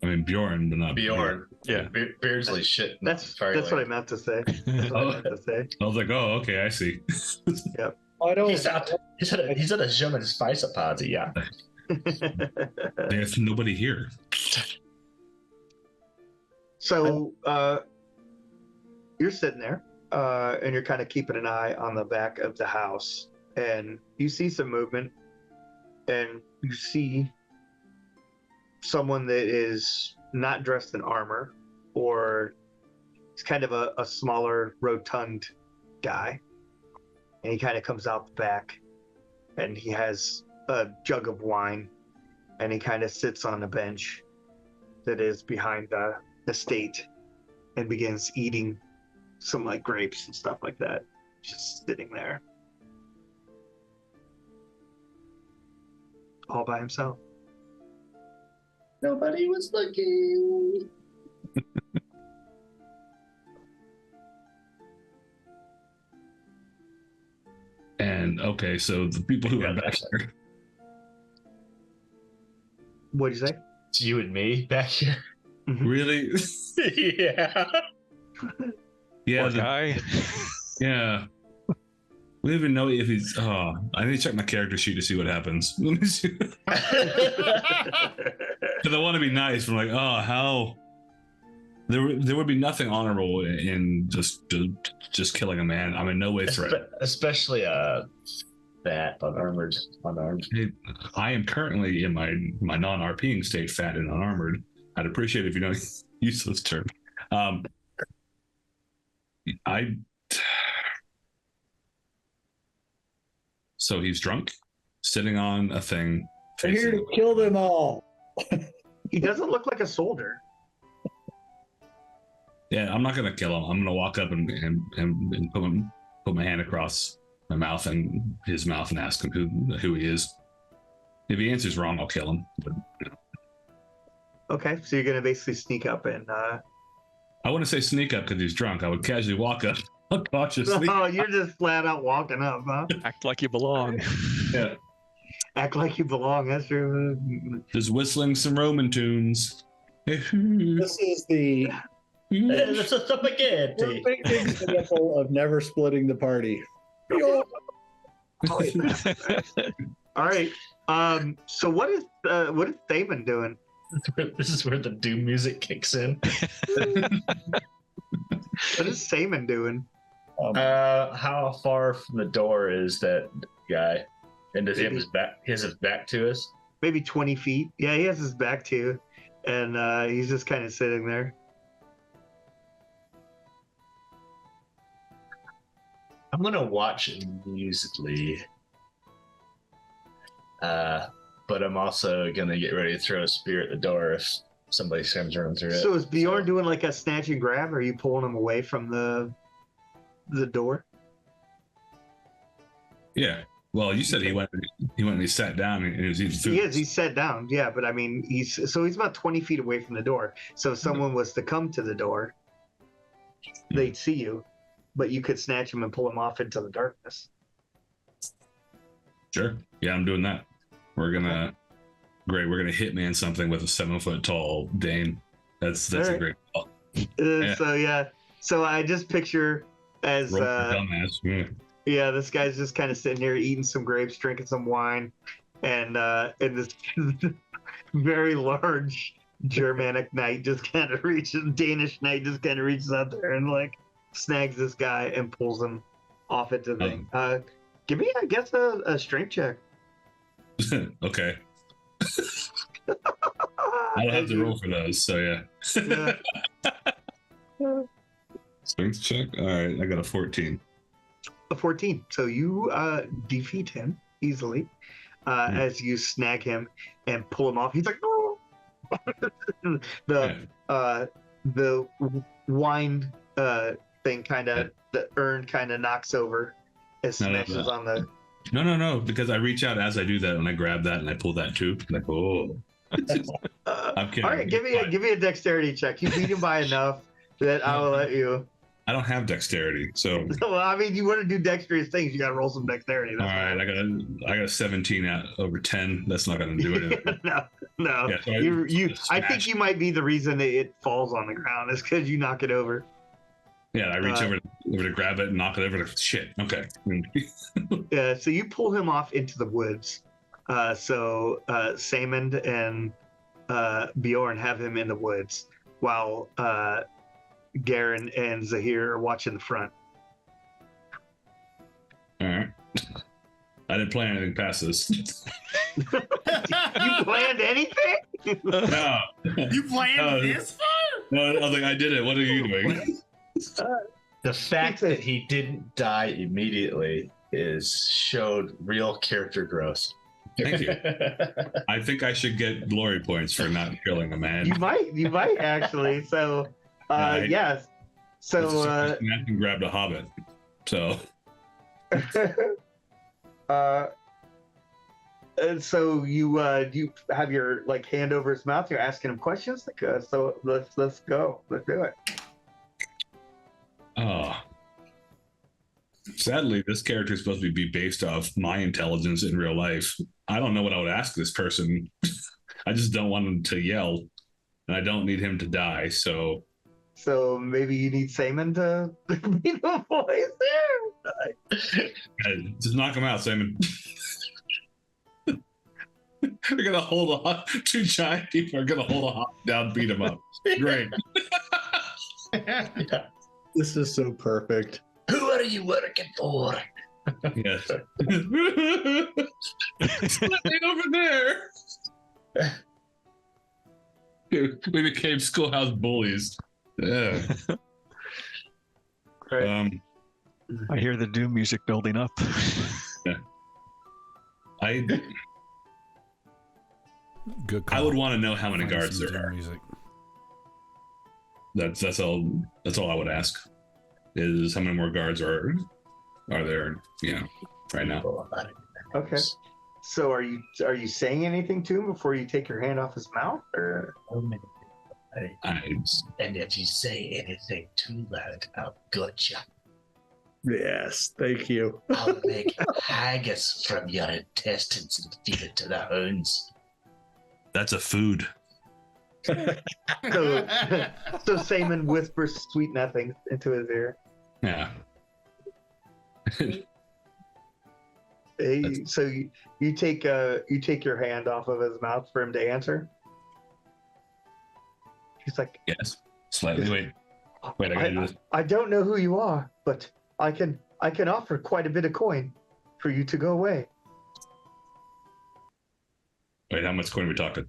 I mean Bjorn, but not Bjorn. Yeah. Beardsley shit. That's what I meant to say. That's what I meant to say. I was like, oh, okay, I see. I don't. He's at a German spice party, yeah. There's nobody here. So you're sitting there, and you're kind of keeping an eye on the back of the house, and you see some movement, and you see someone that is not dressed in armor, or he's kind of a smaller, rotund guy, and he kind of comes out the back, and he has a jug of wine, and he kind of sits on a bench that is behind the estate and begins eating some like grapes and stuff like that, just sitting there all by himself. Nobody was looking. And okay, so the people who are back there. What'd you say? It's you and me back here. Really? Yeah. Yeah, Poor guy. yeah. We don't even know if he's. Oh, I need to check my character sheet to see what happens. Let me see. Because I want to be nice. I'm like, oh, how? There would be nothing honorable in just killing a man. I'm in no way threat. Especially fat, unarmed. I am currently in my non-RPing state, fat and unarmored. I'd appreciate it if you don't use those terms. So he's drunk, sitting on a thing. We're here to kill them all. He doesn't look like a soldier. Yeah, I'm not gonna kill him. I'm gonna walk up and put my hand across my mouth and his mouth and ask him who he is. If he answers wrong, I'll kill him. But, Okay, so you're gonna basically sneak up and. I wouldn't say sneak up because he's drunk. I would casually walk up, cautiously. Oh, you're just flat out walking up, huh? Act like you belong. Yeah, Act like you belong. That's true. just whistling some Roman tunes. This is the It's a spaghetti. perfect example of never splitting the party. All right. So what is Themond doing? This is where the doom music kicks in. What is Themond doing? How far from the door is that guy? And does he have his back? He has his back to us. Maybe 20 feet. Yeah, he has his back to you, and he's just kind of sitting there. I'm gonna watch amusedly, but I'm also gonna get ready to throw a spear at the door if somebody comes running through it. So is Bjorn doing like a snatch and grab, or are you pulling him away from the door? Yeah. Well, you said he went and he sat down and he was eating food. He's sat down. Yeah, but I mean, he's about 20 feet away from the door. So if someone was to come to the door, they'd see you, but you could snatch him and pull him off into the darkness. Sure. Yeah, I'm doing that. We're gonna hitman something with a 7-foot tall Dane. That's All a right. great call. So I just picture as Roll for dumbass. yeah, this guy's just kind of sitting here eating some grapes, drinking some wine, and this very large Germanic knight just kind of reaches, Danish knight just kind of reaches out there and like snags this guy and pulls him off into the thing. Give me, I guess, a strength check. Okay. I'll have to roll for those, so yeah. Strength check? All right, I got a 14. A 14. So you defeat him easily as you snag him and pull him off. He's like, no! The wine thing kind of, the urn kind of knocks over and smashes on the... No, because I reach out as I do that and I grab that and I pull that too. I'm like, oh. I'm kidding. All right, give me a dexterity check. You beat him by enough that I will let you. I don't have dexterity, so. Well, I mean, you want to do dexterous things, you got to roll some dexterity. All right, I got a 17 out over 10. That's not going to do anything. no. Yeah, so I think you might be the reason it falls on the ground is because you knock it over. Yeah, I reach over to grab it and knock it over. Shit. Okay. Yeah, so you pull him off into the woods. So Themond and Bjorn have him in the woods while Gerin and Zahir are watching the front. All right. I didn't plan anything past this. You planned anything? No. You planned this far? No, I was like, I did it. What are you doing? The fact that he didn't die immediately showed real character growth. Thank you. I think I should get glory points for not killing a man. You might actually. So, yes. So, I grabbed a hobbit. So. And so you have your hand over his mouth. You're asking him questions. So let's go. Let's do it. Oh. Sadly, this character is supposed to be based off my intelligence in real life. I don't know what I would ask this person. I just don't want him to yell, and I don't need him to die. So maybe you need Themond to be the voice there. Just knock him out, Themond. We're gonna hold on. Two giant people are gonna hold a hop down, beat him up. Great. Yeah. This is so perfect. Who are you working for? Yes. Something over there. We became schoolhouse bullies. Yeah. Right. I hear the doom music building up. Yeah. Good call. I would want to know how many Find guards some there are. music. That's all I would ask. Is how many more guards are there? Right now. Okay. So are you saying anything to him before you take your hand off his mouth, or? And if you say anything too loud, I'll gut you. Yes, thank you. I'll make haggis from your intestines and feed it to the hounds. That's a food. So Themond whispers sweet nothings into his ear. Yeah. So you take your hand off of his mouth for him to answer. He's like, Yes. Slightly. Wait. I gotta do this. I don't know who you are, but I can offer quite a bit of coin for you to go away. Wait, how much coin are we talking?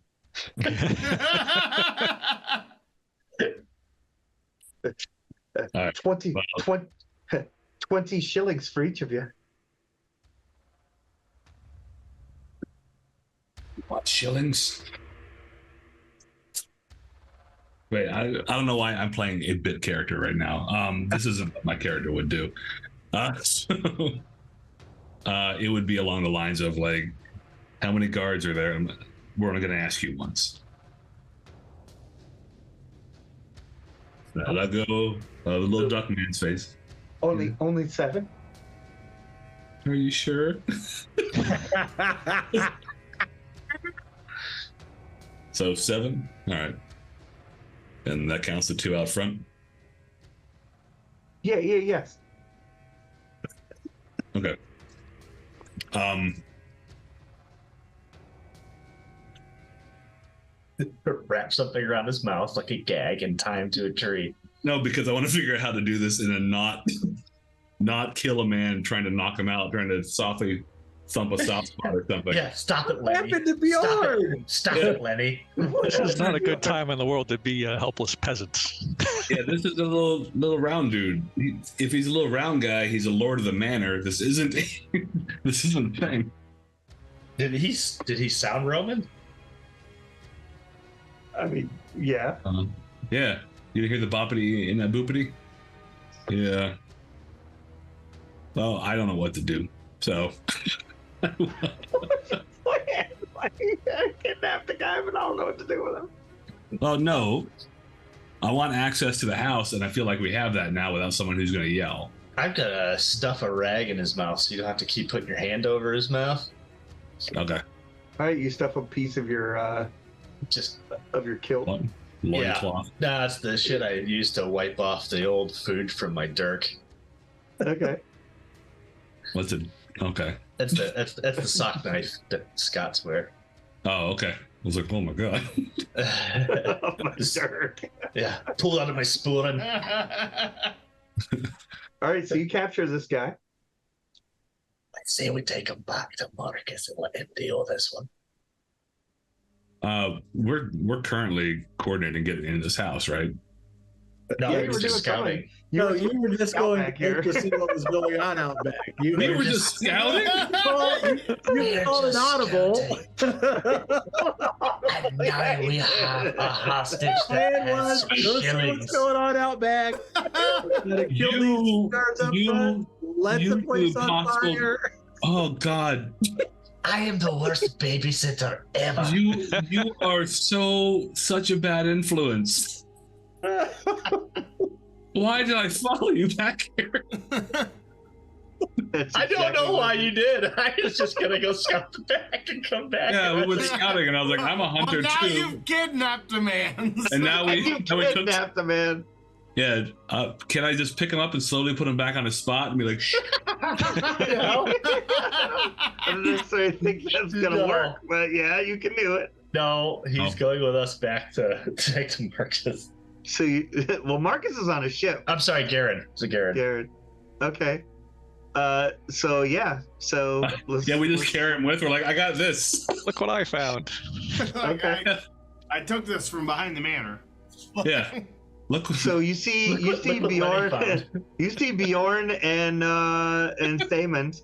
20 shillings for each of you. What, shillings? Wait, I don't know why I'm playing a bit character right now. This isn't what my character would do. It would be along the lines of how many guards are there? We're only going to ask you once. That'll go the little duck man's face. Only 7? Are you sure? So 7? All right. And that counts the 2 out front? Yes. Okay. Wrap something around his mouth like a gag and tie him to a tree. No, because I want to figure out how to do this in a not kill a man trying to knock him out, trying to softly thump a soft spot or something. Yeah, stop it, Lenny. What happened to Bjorn? Stop it, Lenny. This is not a good time in the world to be helpless peasants. Yeah, this is a little round dude. If he's a little round guy, he's a lord of the manor. This isn't this isn't a thing. Did he sound Roman? I mean, yeah. Yeah. You hear the boppity in that boopity? Yeah. Well, I don't know what to do. So I kidnapped the guy, but I don't know what to do with him. well, no. I want access to the house, and I feel like we have that now without someone who's gonna yell. I've got to stuff a rag in his mouth so you don't have to keep putting your hand over his mouth. Okay. All right, you stuff a piece of your Just kilt. Loincloth. Nah, it's the shit I used to wipe off the old food from my dirk. Okay. What's it? Okay. That's the sock knife that Scots wear. Oh, okay. I was like, oh my god. Oh, my jerk. Yeah, pull out of my spoon. All right, so you capture this guy. I say we take him back to Marcus and let him deal with this one. We're currently coordinating getting into this house, right? No, Yeah, he you was were just doing scouting. something. You were just scout going back here. to see what was going on out back. You We were were just scouting? you called an audible. And now we have a hostage Plan that was, has go see what's shillings. going on out back. Gotta kill these guards up front. Let the place on fire. Oh god. I am the worst babysitter ever. You are such a bad influence. Why did I follow you back here? That's I don't exactly know why what- you did. I was just gonna go scout the back and come back. Yeah, we went scouting, and I was like, I'm a hunter Well, now too. you've kidnapped a man. And now we You took. kidnapped the man. Yeah, can I just pick him up and slowly put him back on his spot and be like, shh? I don't necessarily think that's gonna No. work, but yeah, you can do it. No, he's going with us back to Marcus. So, well, Marcus is on a ship. I'm sorry, Gerin. It's a Gerin. Jared. Okay. So yeah. So let's, Yeah, we just carry him with. We're like, I got this. Look what I found. Okay. I took this from behind the manor. Yeah. Look. So you see Look what Lenny Bjorn. found. You see Bjorn and Themond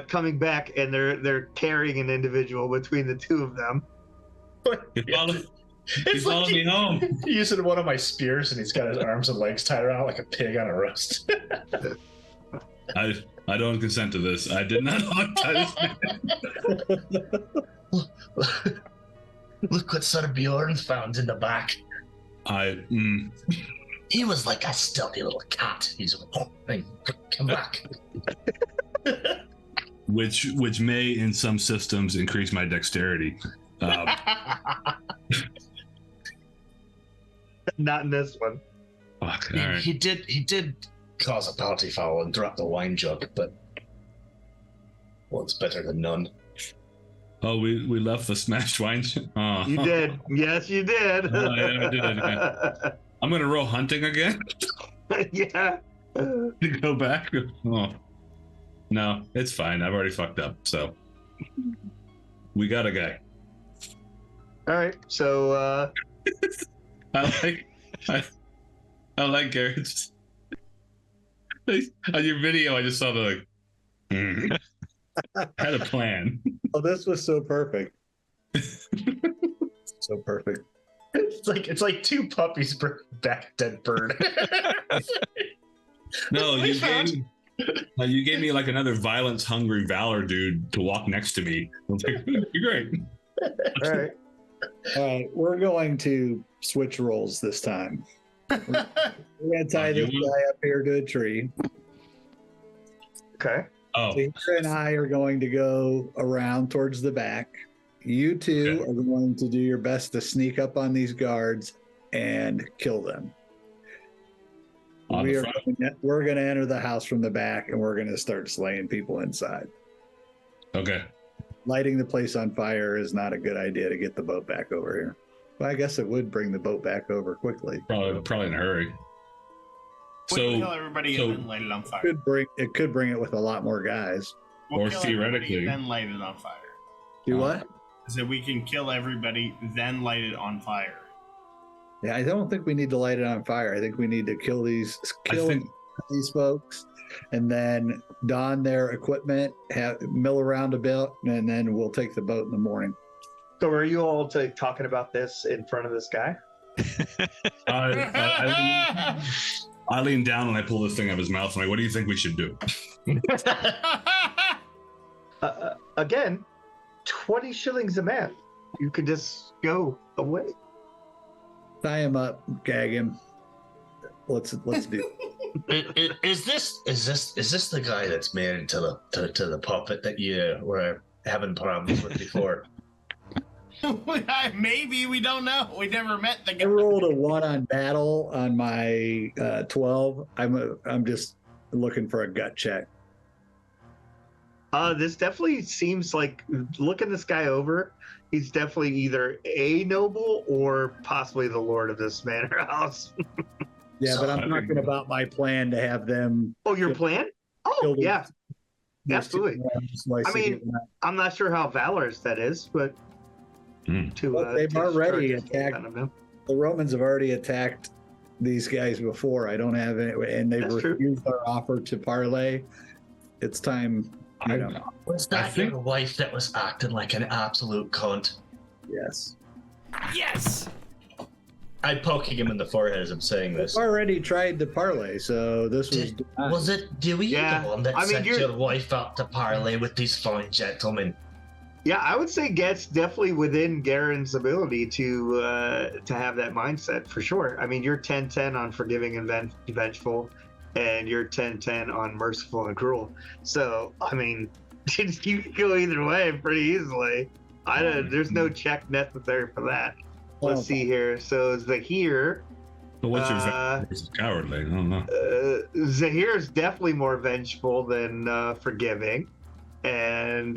coming back, and they're carrying an individual between the two of them. He followed It's like me home. using one of my spears, and he's got his arms and legs tied around like a pig on a roast. I don't consent to this. I did not tie this man. Look what Sir Bjorn found in the back. He was like a stealthy little cat. He's like, oh, hey, come back. which may, in some systems, increase my dexterity. Not in this one. Fuck, all right. He did cause a party foul and drop the wine jug, but one's better than none. Oh, we left the smashed wine. Oh. You did. Yes, you did. Oh, yeah, I did. I'm gonna roll hunting again. Yeah. To go back. Oh. No, it's fine. I've already fucked up. So we got a guy. All right. So I like Garrett's. On your video, I just saw the like. Had a plan. Oh, this was so perfect. So perfect. It's like two puppies bring back a dead bird. No, you gave me like another violence-hungry valor dude to walk next to me. I was like, you're great. all right. All right, we're going to switch roles this time. We're going to tie this guy up here to a tree. Okay. Oh, So Thir and I are going to go around towards the back. You two are going to do your best to sneak up on these guards and kill them. On the front? We're going to enter the house from the back, and we're going to start slaying people inside. okay. Lighting the place on fire is not a good idea to get the boat back over here. But I guess it would bring the boat back over quickly. Probably in a hurry. We'll kill everybody and then light it on fire. It could bring it with a lot more guys. We'll or kill theoretically, everybody, then light it on fire. Do what? So we can kill everybody, then light it on fire. Yeah, I don't think we need to light it on fire. I think we need to kill these folks, and then don their equipment, mill around a bit, and then we'll take the boat in the morning. So are you all talking about this in front of this guy? I lean down and I pull this thing out of his mouth. I'm like, what do you think we should do? Again, 20 shillings a man. You could just go away. Tie him up, gag him. Let's do. Is this the guy that's married to the puppet that you were having problems with before? Maybe, we don't know. We never met the guy. I rolled a 1 on battle on my 12. I'm just looking for a gut check. This definitely seems like, looking this guy over, he's definitely either a noble or possibly the lord of this manor house. Yeah, but I'm talking about my plan to have them. Oh, your plan? Oh, yeah. Absolutely. I mean, I'm not sure how valorous that is, but they've already attacked. The Romans have already attacked these guys before. I don't have any, and they've refused our offer to parley. It's time. I don't know. Was that your wife that was acting like an absolute cunt? Yes. Yes. I'm poking him in the forehead as I'm saying this. I've already tried to parley, so this was it Dewey the one that sent your wife out to parley with these fine gentlemen? Yeah, I would say Get's definitely within Gerin's ability to have that mindset for sure. I mean, you're 10-10 on forgiving and vengeful, and you're 10-10 on merciful and cruel. So, I mean, you can go either way pretty easily. There's no check necessary for that. Let's see here. So Zahir. But what's your versus cowardly? I don't know. Zahir is definitely more vengeful than forgiving, and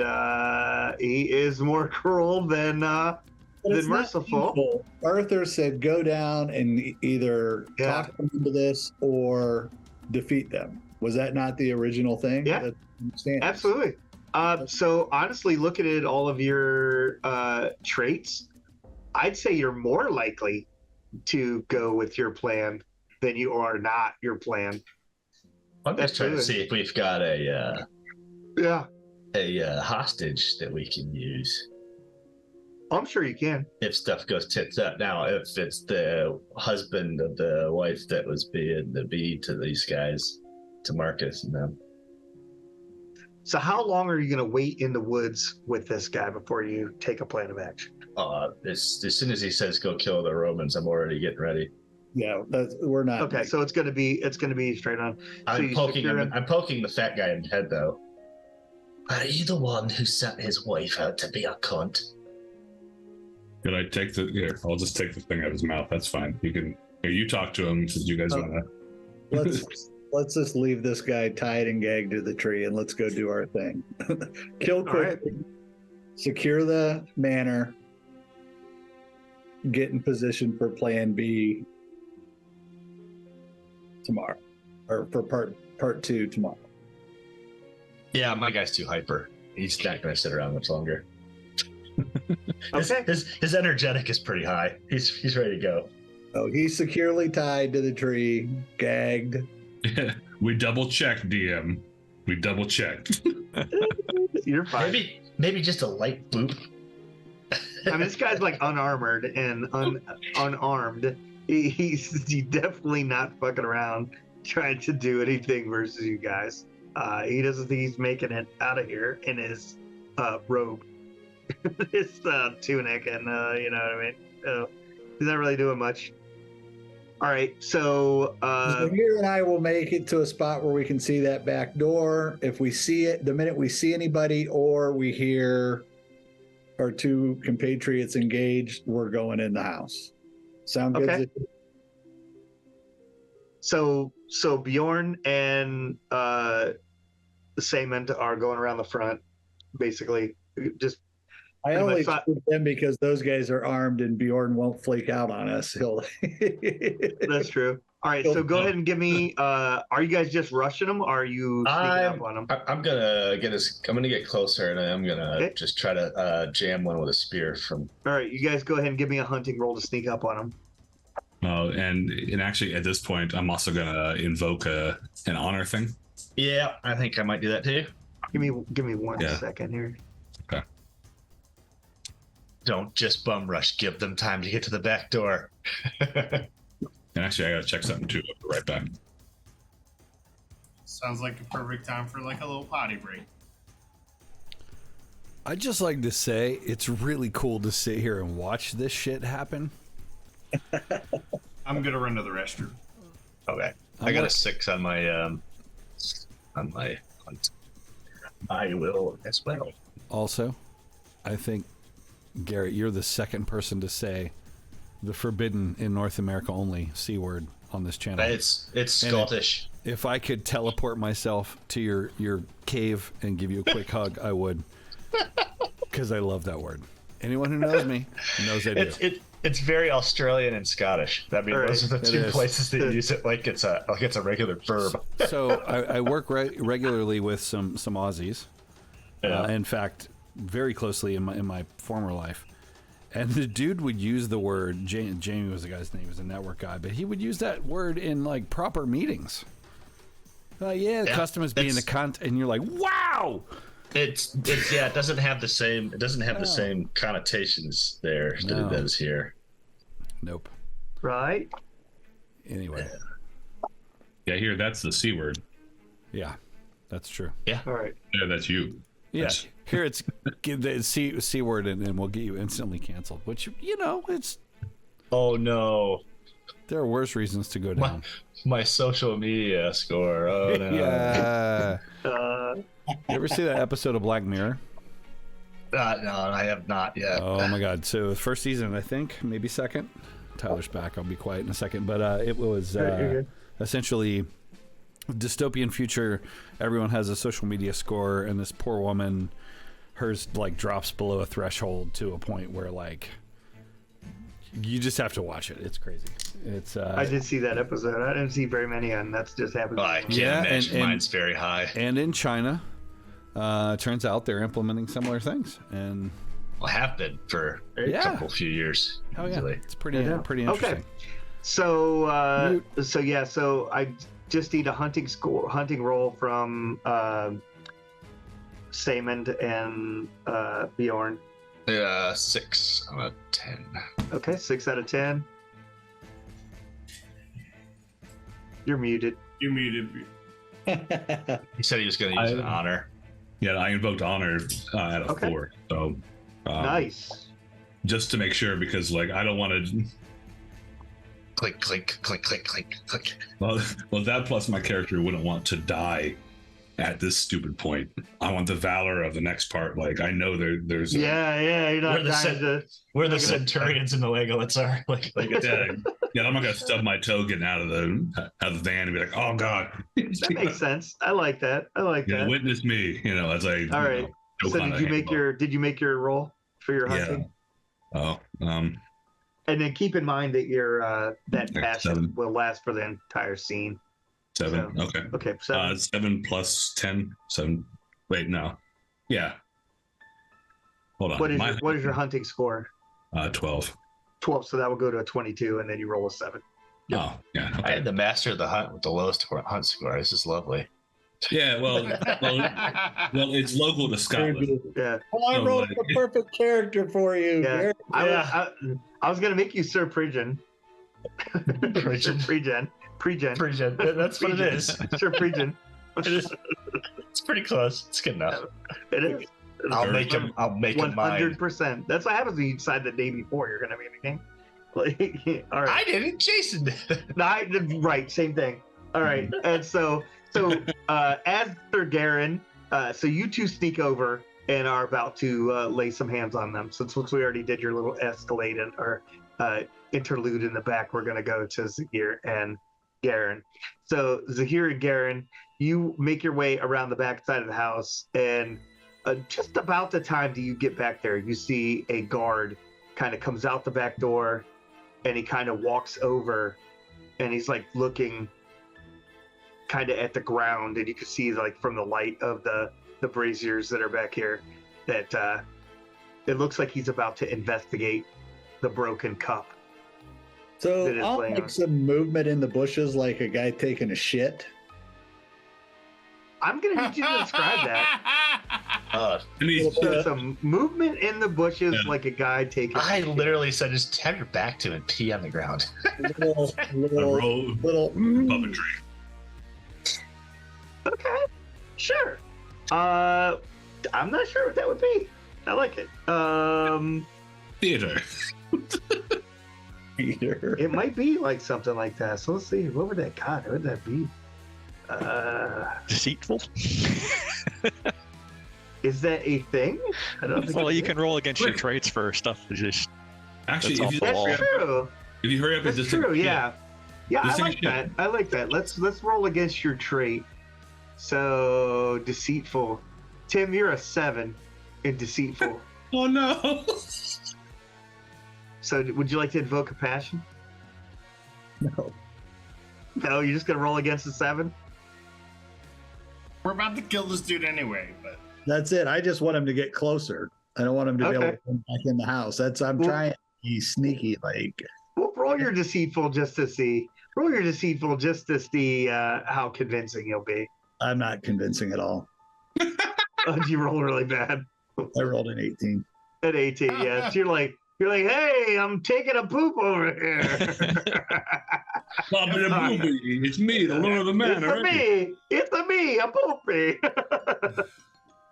he is more cruel than merciful. Arthur said, "Go down and either talk them into this or defeat them." Was that not the original thing? Yeah, absolutely. So honestly, looking at all of your traits, I'd say you're more likely to go with your plan than you are not your plan. I'm just trying to see if we've got a hostage that we can use. I'm sure you can. If stuff goes tits up. Now, if it's the husband of the wife that was being the bee to these guys, to Marcus and them. So how long are you going to wait in the woods with this guy before you take a plan of action? As soon as he says go kill the Romans, I'm already getting ready. Yeah, we're not. Okay, so it's gonna be straight on. I'm poking the fat guy in the head though. Are you the one who set his wife out to be a cunt? Could I take I'll just take the thing out of his mouth. That's fine. You talk to him since you guys want to. Let's just leave this guy tied and gagged to the tree and let's go do our thing. Kill quickly, secure the manor, get in position for plan B tomorrow, or for part 2 tomorrow. Yeah, my guy's too hyper. He's not going to sit around much longer. Okay. His energetic is pretty high. He's ready to go. Oh, he's securely tied to the tree, gagged. We double checked, DM. We double checked. You're fine. Maybe just a light boop. I mean, this guy's like unarmored and unarmed. He's definitely not fucking around trying to do anything versus you guys. He doesn't think he's making it out of here in his robe, his tunic, and you know what I mean. He's not really doing much. All right, so here and I will make it to a spot where we can see that back door. If we see it, the minute we see anybody or we hear our 2 compatriots engaged, we're going in the house. Sound good? Okay. So Bjorn and Themond are going around the front, basically. Just I only shoot them because those guys are armed and Bjorn won't flake out on us. That's true. All right, so go ahead and give me. Are you guys just rushing them? Or are you sneaking up on them? I'm gonna get closer, and I'm gonna just try to jam one with a spear from. All right, you guys go ahead and give me a hunting roll to sneak up on them. And actually, at this point, I'm also gonna invoke an honor thing. Yeah, I think I might do that too. Give me one second here. Okay. Don't just bum rush. Give them time to get to the back door. And actually, I gotta check something too. I'll be right back. Sounds like a perfect time for like a little potty break. I'd just like to say it's really cool to sit here and watch this shit happen. I'm gonna run to the restroom. Okay. I got a 6 on my hunt. I will as well. Also, I think, Garrett, you're the second person to say the forbidden in North America only C word on this channel. It's Scottish. If I could teleport myself to your cave and give you a quick hug, I would. Because I love that word. Anyone who knows me knows I do. It's very Australian and Scottish. I mean, those are the two places that use it like it's a regular verb. So I work regularly with some Aussies. Yeah. In fact, very closely in my former life. And the dude would use the word, Jamie was the guy's name, he was a network guy, but he would use that word in like proper meetings. The customer's being a cunt, and you're like, wow! It doesn't have the same connotations there that it does here. Nope. Right? Anyway. Yeah, here, that's the C word. Yeah, that's true. Yeah. All right. Yeah, that's you. Yeah, here it's the C word, and we'll get you instantly canceled. Which, it's. Oh no! There are worse reasons to go down. My social media score. Oh no! Yeah. You ever see that episode of Black Mirror? No, I have not yet. Oh my god! So first season, I think, maybe second. Tyler's back. I'll be quiet in a second. But it was essentially dystopian future. Everyone has a social media score, and this poor woman, hers like drops below a threshold to a point where like you just have to watch it. It's crazy. It's I did see that episode. I didn't see very many, and that's just happened. I can't imagine mine's very high. And in China, turns out they're implementing similar things, and have been for a few years. Oh yeah, easily. it's pretty interesting. Okay, so I just need a hunting roll from Themond and Bjorn. 6 out of 10. Okay, 6 out of 10. You're muted. You muted. He said he was going to use an honor. Yeah, I invoked honor at a 4. So nice. Just to make sure, because like I don't want to. Click, click, click, click, click, click. Well, that plus my character wouldn't want to die at this stupid point. I want the valor of the next part. Like I know there's. You're not we're the centurions in the Legolas are. Yeah, I'm not gonna stub my toe getting out of the van and be like, oh god. That makes sense. I like that. Witness me. As I. All right. So did you make your roll for your hunting? Yeah. And then keep in mind that your that passion will last for the entire scene. 7. So, okay. Okay. 7. 7 plus 10. 7. Wait, no. Yeah. Hold on. What is your hunting score? 12. 12. So that will go to a 22, and then you roll a 7. Yep. Oh, yeah. Okay. I had the master of the hunt with the lowest hunt score. This is lovely. Yeah, well, it's local to Scotland. Yeah. Well, I wrote the perfect character for you. Yeah. I was gonna make you Sir Pregen. Pregen. That's what it is. Sir Pregen. It's pretty close. It's good enough. It is. I'll make him 100%. That's what happens when you decide the day before you're gonna be in the game. Like, all right. I didn't. Jason did. Right. Same thing. All right. And so as Thir Gerin, so you two sneak over and are about to lay some hands on them. Since we already did your little escalade or interlude in the back, we're going to go to Zahir and Gerin. So Zahir and Gerin, you make your way around the back side of the house, and just about the time that you get back there, you see a guard kind of comes out the back door, and he kind of walks over and he's like looking kind of at the ground, and you can see like from the light of the braziers that are back here that it looks like he's about to investigate the broken cup. So That is I'll laying make on. some movement in the bushes like a guy taking a shit. I'm gonna need you to describe that. I mean, So some movement in the bushes, like a guy taking. I literally said, just have your back to it and pee on the ground. little, a little, roll little puppetry. Okay, sure. I'm not sure what that would be. I like it. Theater. Peter. It might be like something like that. So let's see. What would that? God, what would that be? Deceitful. Is that a thing? I don't think. Well, it you is. can roll against your traits for stuff. Just Actually, That's if you, awful. That's true. if you hurry up and That's just true. Yeah. Yeah, I Just take a like shit. that. I like that. Let's roll against your trait. So deceitful. Tim, you're a 7 in deceitful. Oh no. So would you like to invoke a passion? No. No, you're just gonna roll against the 7. We're about to kill this dude anyway, but That's it. I just want him to get closer. I don't want him to be able Okay. to come back in the house. I'm Well- trying to be sneaky, like. Well, roll your deceitful just to see. Roll your deceitful just to see how convincing you'll be. I'm not convincing at all. Oh, you roll really bad. I rolled an 18. At 18, yes. You're like, hey, I'm taking a poop over here. Bobby the Booby. It's me, the Lord of the Manor. It's a me, a poopy.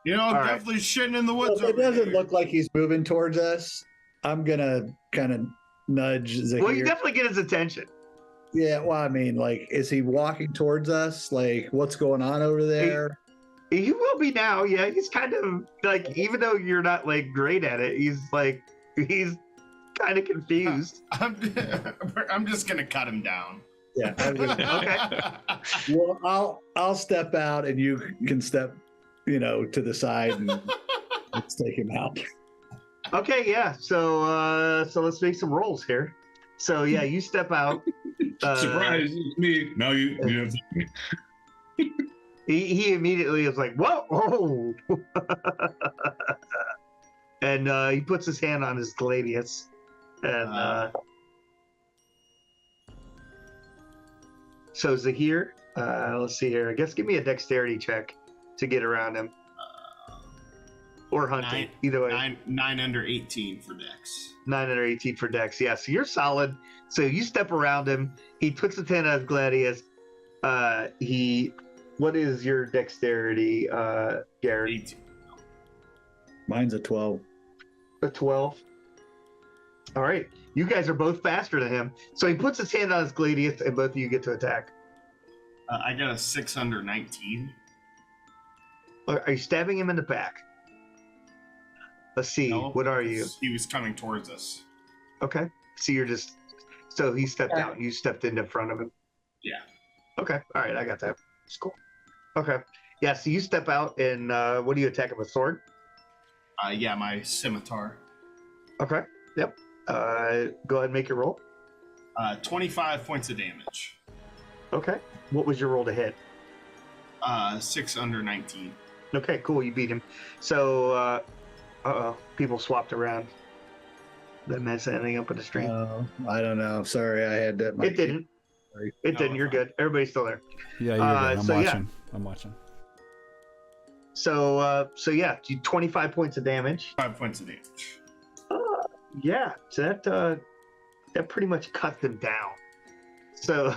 you know, All right. definitely shitting in the Well, woods. it over doesn't here. look like he's moving towards us. I'm gonna kind of nudge Zahir. Well, you definitely get his attention. Yeah, well, I mean, like, is he walking towards us? Like, what's going on over there? He will be now, yeah. He's kind of like, even though you're not like great at it, he's kind of confused. I'm just gonna cut him down. Yeah. I'm gonna- Okay. well, I'll step out, and you can step, to the side, and let's take him out. Okay, yeah. So let's make some rolls here. So yeah, you step out. Surprise, it's me. No, you have me. He immediately is like, whoa, oh. And he puts his hand on his gladius. And so Zahir, let's see here. I guess give me a dexterity check to get around him. Or hunting, either way. 9 under 18 for Dex. 9 under 18 for dex. Yeah, so you're solid. So you step around him. He puts his hand on his gladius. What is your dexterity, Gerin? 18. Mine's a 12. A 12. All right. You guys are both faster than him. So he puts his hand on his gladius, and both of you get to attack. I got a 6 under 19. Are you stabbing him in the back? Let's see. No, What are you? He was coming towards us. Okay. So you're just. So he stepped out. You stepped in front of him. Yeah. Okay. All right. I got that. It's cool. Okay. Yeah. So you step out, and what do you attack him with? Sword? Yeah, my scimitar. Okay. Yep. Go ahead and make your roll. 25 points of damage. Okay. What was your roll to hit? 6 under 19. Okay, cool. You beat him. So, people swapped around. That mess anything up with the stream? I don't know. Sorry, I had that. It didn't. Sorry. It didn't. You're good. Everybody's still there. Yeah, you're good. I'm so, yeah. watching. I'm watching. So yeah, 25 points of damage. 5 points of damage. Yeah, so that pretty much cut them down. So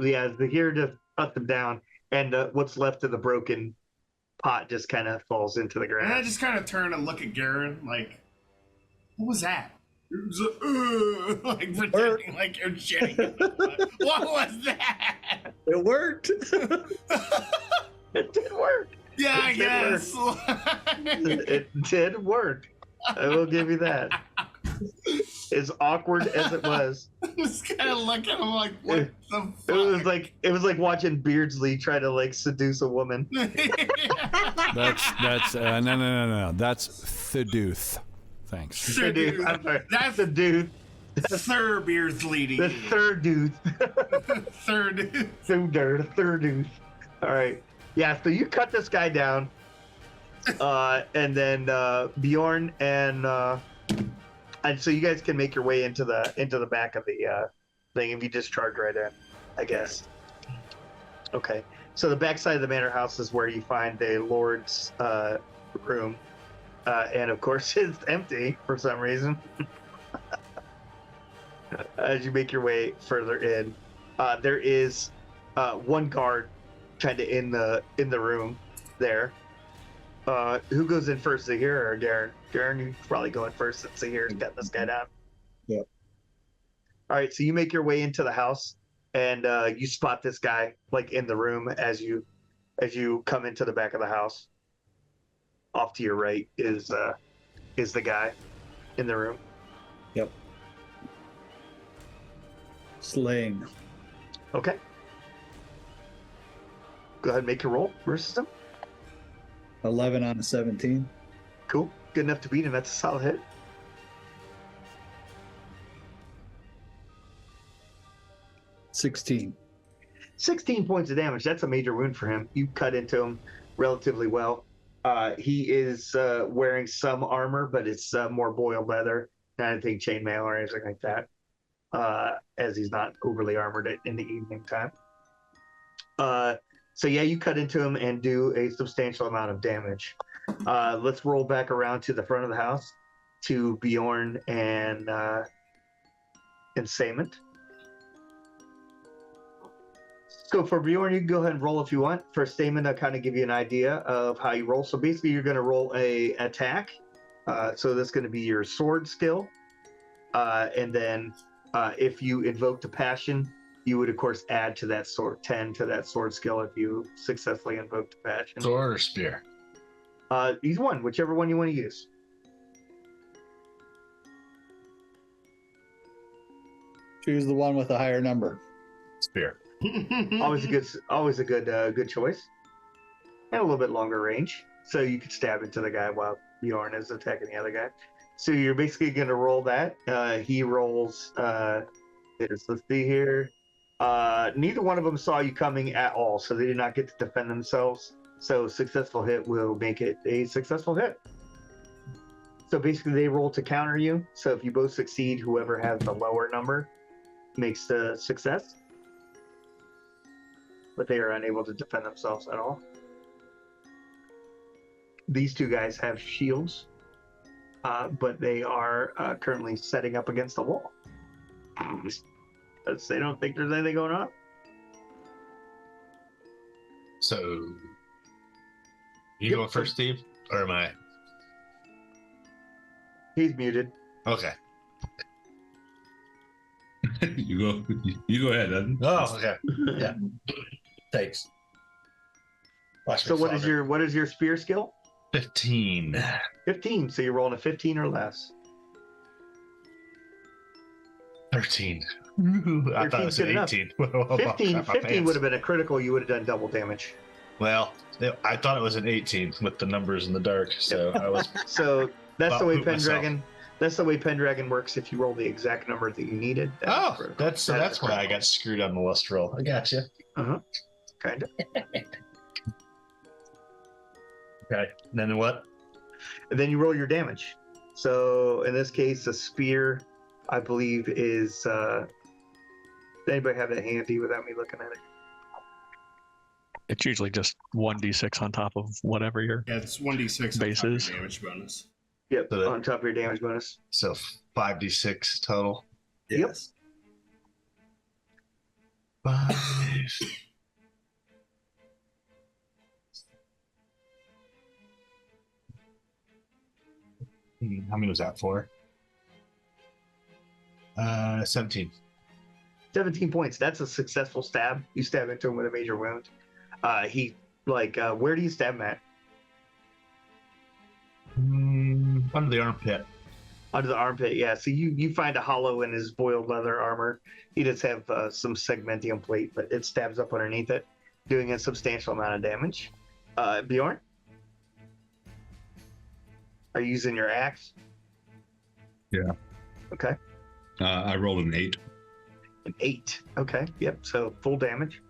yeah, the here just cut them down, and what's left of the broken pot just kind of falls into the And I ground. just kind of turn and look at Gerin, like, what was that? It was like pretending like you're shitting. What was that? It worked. It did work. Yeah, I It did guess. It did work. I will give you that. As awkward as it was, Just kind of look at him like, what the it was fuck? like watching Beardsley try to like seduce a woman. That's no. That's Thiduth. Thanks. Seduce. I'm sorry. That's Seduce. Thir Beardsley. The third dude. Third. The third dude. All right. Yeah. So you cut this guy down, and then Bjorn and so you guys can make your way into the back of the thing if you just charge right in, I guess. Okay. So the backside of the manor house is where you find the Lord's room, and of course it's empty for some reason. As you make your way further in, there is one guard kind of in the room there. Who goes in first, Thir or Gerin? Gerin, you probably go in first since Thir's got this guy down. Yep. All right, so you make your way into the house, and you spot this guy like in the room as you come into the back of the house. Off to your right is the guy in the room. Yep. Slaying. Okay. Go ahead and make your roll versus him. 11 on a 17. Cool. Good enough to beat him. That's a solid hit. 16. 16 points of damage. That's a major wound for him. You cut into him relatively well. He is wearing some armor, but it's more boiled leather, not anything chainmail or anything like that, as he's not overly armored in the evening time. So yeah, you cut into him and do a substantial amount of damage. Let's roll back around to the front of the house to Bjorn and Themond. So for Bjorn, you can go ahead and roll if you want. For Themond, I'll kind of give you an idea of how you roll. So basically, you're going to roll a attack. So that's going to be your sword skill. And then if you invoked a passion, you would, of course, add to that sword 10 to that sword skill if you successfully invoked a passion. Sword or spear? Either one, whichever one you want to use. Choose the one with a higher number. Spear. Always a good choice, and a little bit longer range, so you could stab into the guy while Bjorn is attacking the other guy. So you're basically going to roll that. He rolls. Let's see here. Neither one of them saw you coming at all, so they did not get to defend themselves. So successful hit will make it a successful hit. So basically, they roll to counter you. So if you both succeed, whoever has the lower number makes the success. But they are unable to defend themselves at all. These two guys have shields, but they are currently setting up against the wall. They don't think there's anything going on. So, you going first, Steve, or am I? He's muted. Okay. You go ahead, Evan. Oh, okay. Yeah. Thanks. So what is your spear skill? 15. 15. So you're rolling a 15 or less. 13. I thought it was an 18. 15 would have been a critical. You would have done double damage. Well, I thought it was an 18 with the numbers in the dark, so I was. So that's the way Pendragon. Myself. That's the way Pendragon works. If you roll the exact number that you needed. That's why I got screwed on the lust roll. I gotcha. Kind of. Okay. And then what? And then you roll your damage. So in this case, a spear, I believe, is. Does anybody have that handy without me looking at it? It's usually just 1d6 on top of whatever your it's 1d6 bases. Damage bonus. Yep, So on top of your damage bonus. So 5d6 total. Yes. 5. How many was that for? 17. 17 points. That's a successful stab. You stab into him with a major wound. Where do you stab him at? Under the armpit. Under the armpit, yeah. So you find a hollow in his boiled leather armor. He does have some segmentium plate, but it stabs up underneath it, doing a substantial amount of damage. Bjorn? Are you using your axe? Yeah. Okay. I rolled an 8. An 8. Okay. Yep. So full damage.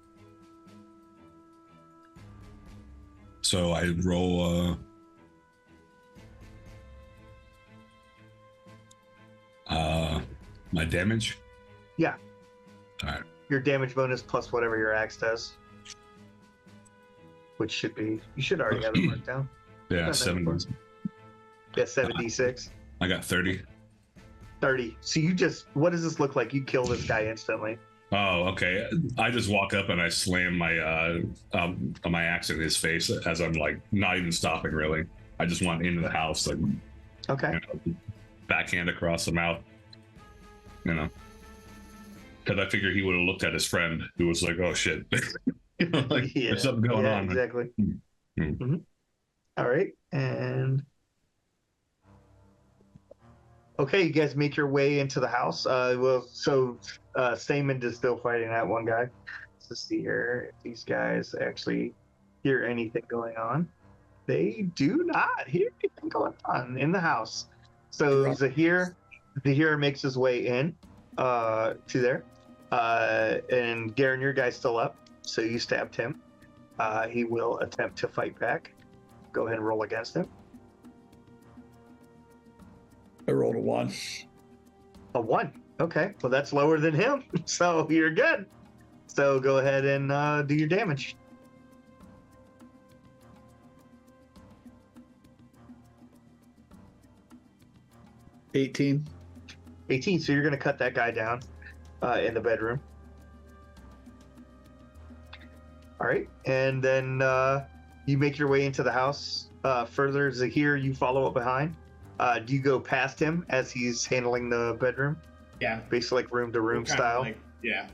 So I roll my damage. Yeah. All right. Your damage bonus plus whatever your axe does. Which should be, you should already have it marked down. Yeah, Not 7. Yeah, 7d6. I got 30. 30. So you just, what does this look like? You kill this guy instantly. Oh, okay. I just walk up and I slam my axe in his face as I'm like not even stopping really. I just want into the house, like Okay. Backhand across the mouth. Because I figured he would have looked at his friend who was like, "Oh shit, like there's something going on." Exactly. Mm-hmm. All right, and okay, you guys make your way into the house. Themond is still fighting that one guy. Let's see here if these guys actually hear anything going on. They do not hear anything going on in the house. So Zahir makes his way in to there. And Gerin, your guy's still up, so you stabbed him. He will attempt to fight back. Go ahead and roll against him. I rolled a 1. A 1. Okay, well that's lower than him, so you're good. So go ahead and do your damage. $18. 18. So you're going to cut that guy down in the bedroom. All right, and then you make your way into the house. Further, Zahir, you follow up behind. Do you go past him as he's handling the bedroom? Yeah. Basically like room to room style? Yeah.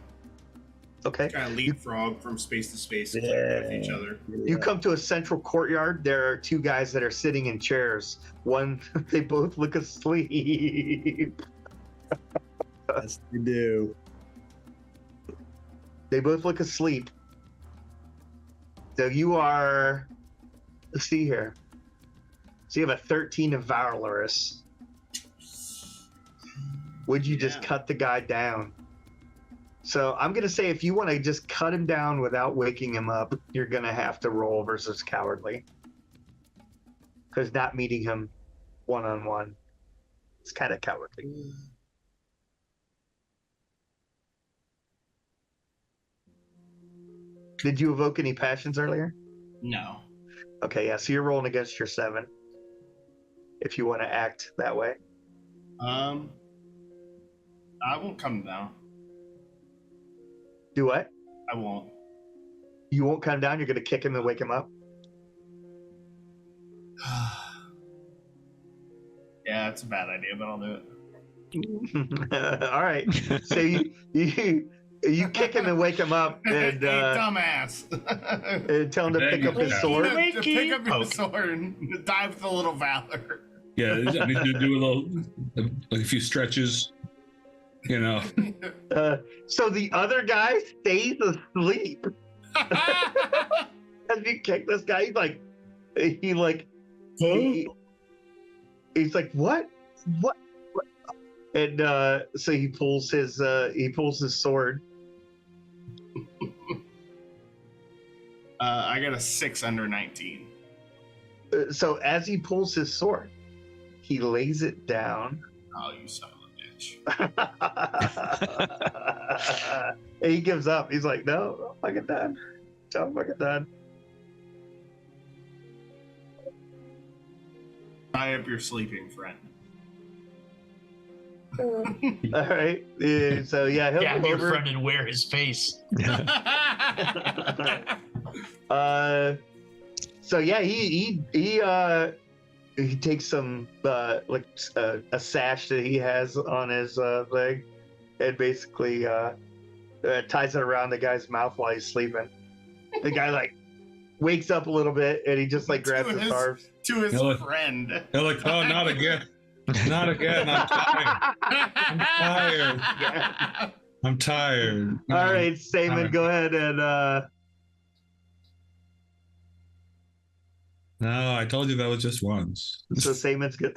Okay. Kind of leapfrog from space to space with each other. You come to a central courtyard. There are 2 guys that are sitting in chairs. One, they both look asleep. Yes, they do. They both look asleep. So you are, let's see here. So you have a 13 of Valorous. Would you just cut the guy down? So I'm going to say if you want to just cut him down without waking him up, you're going to have to roll versus cowardly. Because not meeting him one-on-one is kind of cowardly. Did you evoke any passions earlier? No. Okay, yeah, so you're rolling against your 7. If you want to act that way. I won't come down. Do what? I won't. You won't come down? You're going to kick him and wake him up? Yeah, it's a bad idea, but I'll do it. All right. So you kick him and wake him up and dumbass. and tell him to pick up his sword. To pick up your sword and dive with a little valor. Yeah, I mean, do a little, like a few stretches, So the other guy stays asleep. As you kick this guy, he's like, what? And so he pulls his sword. I got a 6 under 19. So as he pulls his sword, he lays it down. Oh, you son of a bitch. And he gives up. He's like, no, I'm fucking done. I'm fucking done. Tie up your sleeping friend. All right. Yeah, so yeah, he'll Grab come your over. friend and wear his face. So yeah, he takes some a sash that he has on his leg, and basically ties it around the guy's mouth while he's sleeping. The guy wakes up a little bit, and he just grabs his arms to his friend. They're like, "Oh, not again, not again! I'm tired. I'm tired." All right, Themond, go ahead and. No, I told you that was just once. So Themond's good.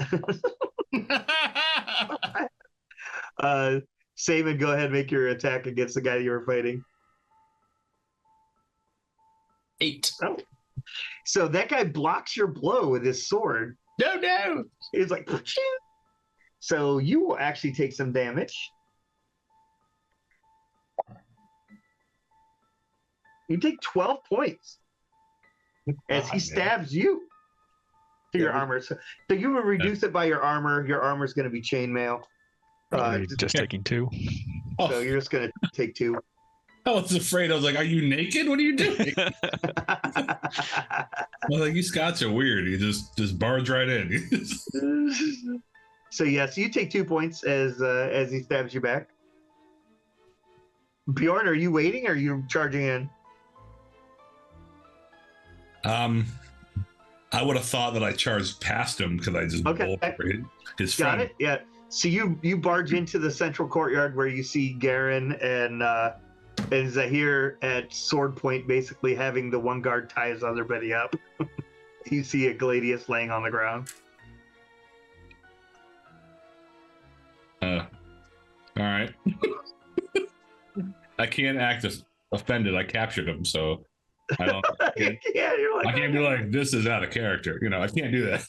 Themond, go ahead and make your attack against the guy you were fighting. 8. Oh. So that guy blocks your blow with his sword. No. He's like, Pachoo! So you will actually take some damage. You take 12 points as he stabs you to your armor. So you will reduce it by your armor. Your armor is going to be chainmail. Just taking 2. So you're just going to take 2. I was afraid. I was like, "Are you naked? What are you doing?" I was like, "You Scots are weird. You just barge right in." So yes, you take 2 points as he stabs you back. Bjorn, are you waiting or are you charging in? I would have thought that I charged past him because I just bowled over his Got friend. it? Yeah. So you barge into the central courtyard where you see Gerin and Zahir at sword point, basically having the one guard tie his other buddy up. You see a Gladius laying on the ground. All right. I can't act offended. I captured him, so I don't. You're like, I can't be like, this is out of character. I can't do that.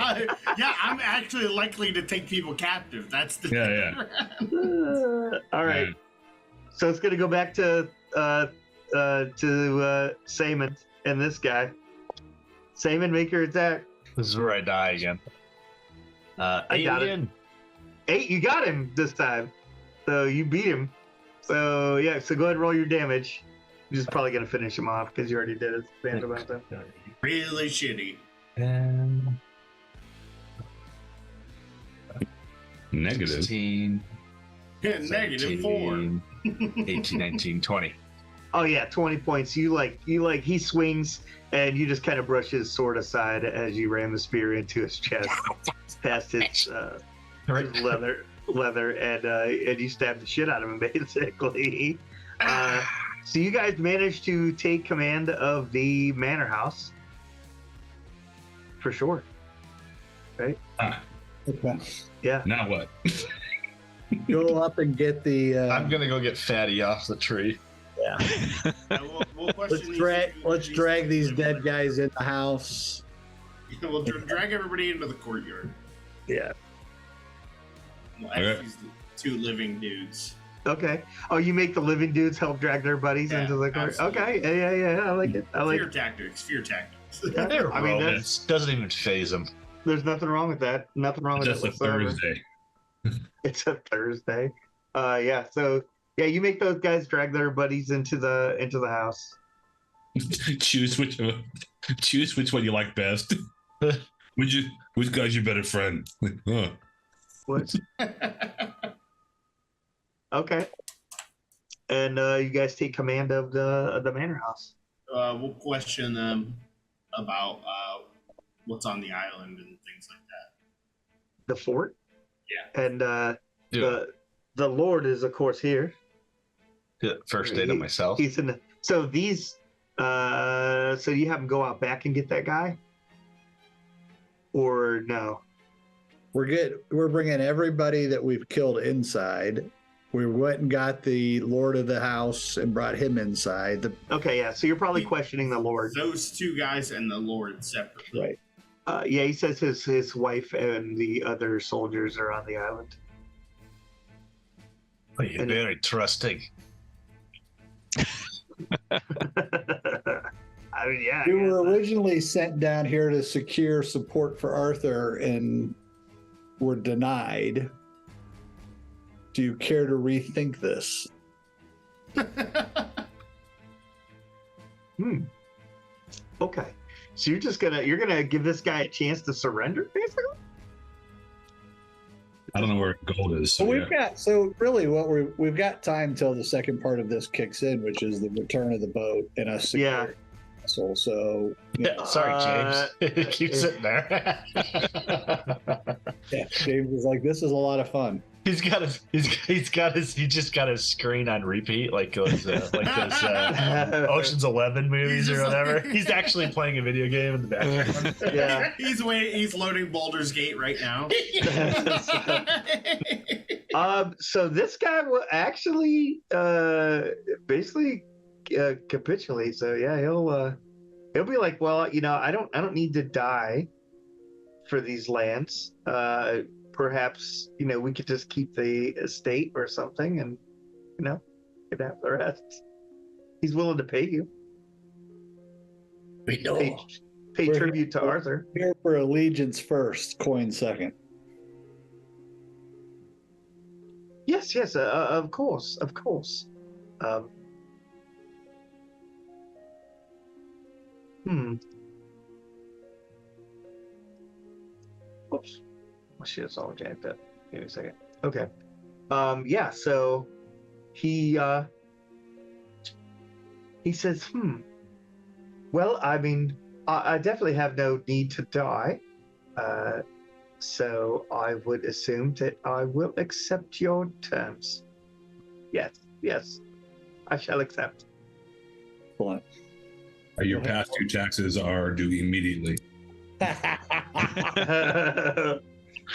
I'm actually likely to take people captive. That's the all right. Yeah. So it's gonna go back to Themond and this guy. Themond, make your attack. This is where I die again. I got it. 8, you got him this time. So you beat him. So yeah, so go ahead and roll your damage. You're just probably gonna finish him off because you already did it. About that. really shitty. Negative. 16, Negative 4. 18, 19, 20. Oh yeah, 20 points. You he swings and you just kind of brush his sword aside as you ram the spear into his chest, past his leather, and you stab the shit out of him basically. So you guys managed to take command of the manor house for sure, right? Okay. Yeah. Now what? Go up and get the. I'm gonna go get Fatty off the tree. Yeah. We'll Let's drag these dead guys in the house. We'll drag everybody into the courtyard. Yeah. We'll actually use the 2 living dudes. Okay. Oh, you make the living dudes help drag their buddies into the court. Okay. Yeah. I like it. Fear tactics. Yeah. They're I mean, romance. Doesn't even phase them. There's nothing wrong with that. Nothing wrong with Just it a whatsoever. Thursday. It's a Thursday. Yeah. So yeah, you make those guys drag their buddies into the house. Choose which one you like best. Which guy's your better friend? What? Okay. And you guys take command of the manor house. We'll question them about what's on the island and things like that. The fort. Yeah. And the Lord is of course here. First aid of myself. He's in the. So these. So you have him go out back and get that guy. Or no? We're bringing everybody that we've killed inside. We went and got the Lord of the house and brought him inside. Okay, yeah. So you're probably questioning the Lord. Those 2 guys and the Lord separately. Right. Yeah, he says his wife and the other soldiers are on the island. Oh, you're very trusting. I mean, yeah. We were originally sent down here to secure support for Arthur and were denied. Do you care to rethink this? Okay. So you're gonna give this guy a chance to surrender, basically? I don't know where gold is. So We've got time till the second part of this kicks in, which is the return of the boat and us securing the vessel. So Sorry, James. Keep sitting there. yeah, James was like, "This is a lot of fun." He just got his screen on repeat, like those Ocean's 11 movies or whatever. He's actually playing a video game in the background. Yeah. He's loading Baldur's Gate right now. So this guy will actually basically capitulate. So yeah, he'll be like, well, I don't need to die for these lands. Perhaps we could just keep the estate or something, and could have the rest. He's willing to pay you. We know. Pay tribute to Arthur. Here for allegiance first, coin second. Yes, of course. Whoops. My shit's all jacked up. Give me a second. Okay. Yeah, so he says, well, I mean, I definitely have no need to die. So I would assume that I will accept your terms. Yes. I shall accept. Excellent. Your past 2 taxes are due immediately.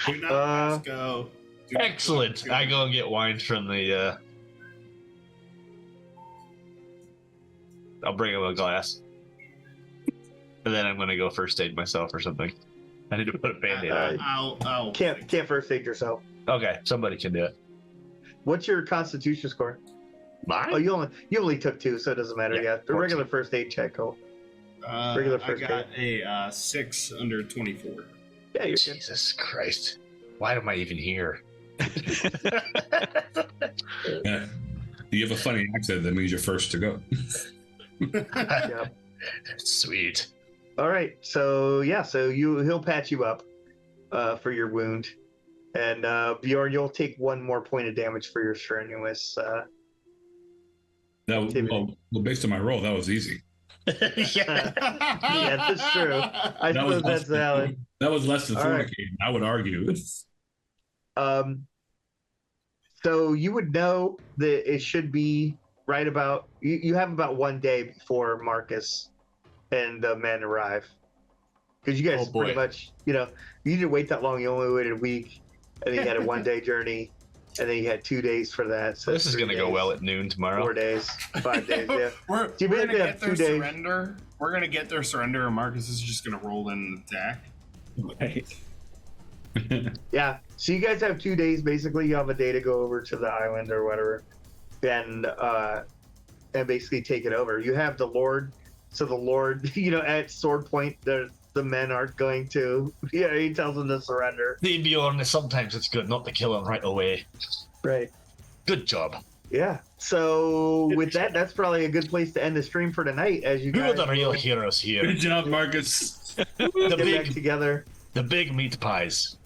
Do not go. Excellent. I go and get wine from the. I'll bring him a glass. And then I'm going to go first aid myself or something. I need to put a band-aid on. I'll Can't first aid yourself. Okay, somebody can do it. What's your Constitution score? Mine? Oh, you only took 2, so it doesn't matter. Yeah, The regular first aid check. Cole. Regular first I got a 6 under 24. Yeah, you're good. Jesus Christ. Why am I even here? Yeah. You have a funny accent, that means you're first to go. Yeah. Sweet. All right, so he'll patch you up for your wound, and Bjorn, you'll take 1 more point of damage for your strenuous. Well, based on my roll, that was easy. Yeah. Yeah, that's true. I suppose that's valid. That was less than All right. fornicating, I would argue. So you would know that it should be right about. You have about 1 day before Marcus and the men arrive, because you guys pretty much, you didn't wait that long. You only waited a week, and then you had a 1 day journey, and then you had 2 days for that. So This is going to go well at noon tomorrow. 4 days, 5 days. Yeah. We're You gonna basically get have their 2 days. surrender. We're gonna get their surrender, and Marcus is just gonna roll in and attack. Right. Yeah. So you guys have 2 days. Basically, you have a day to go over to the island or whatever, and basically take it over. You have the Lord. So the Lord, at sword point, the men aren't going to. Yeah, he tells them to surrender. The Bjorn, sometimes it's good not to kill him right away. Right. Good job. Yeah. So with that, that's probably a good place to end the stream for tonight. As you Who are guys the real heroes here? Good job, Marcus. The get back big, together. the big meat pies.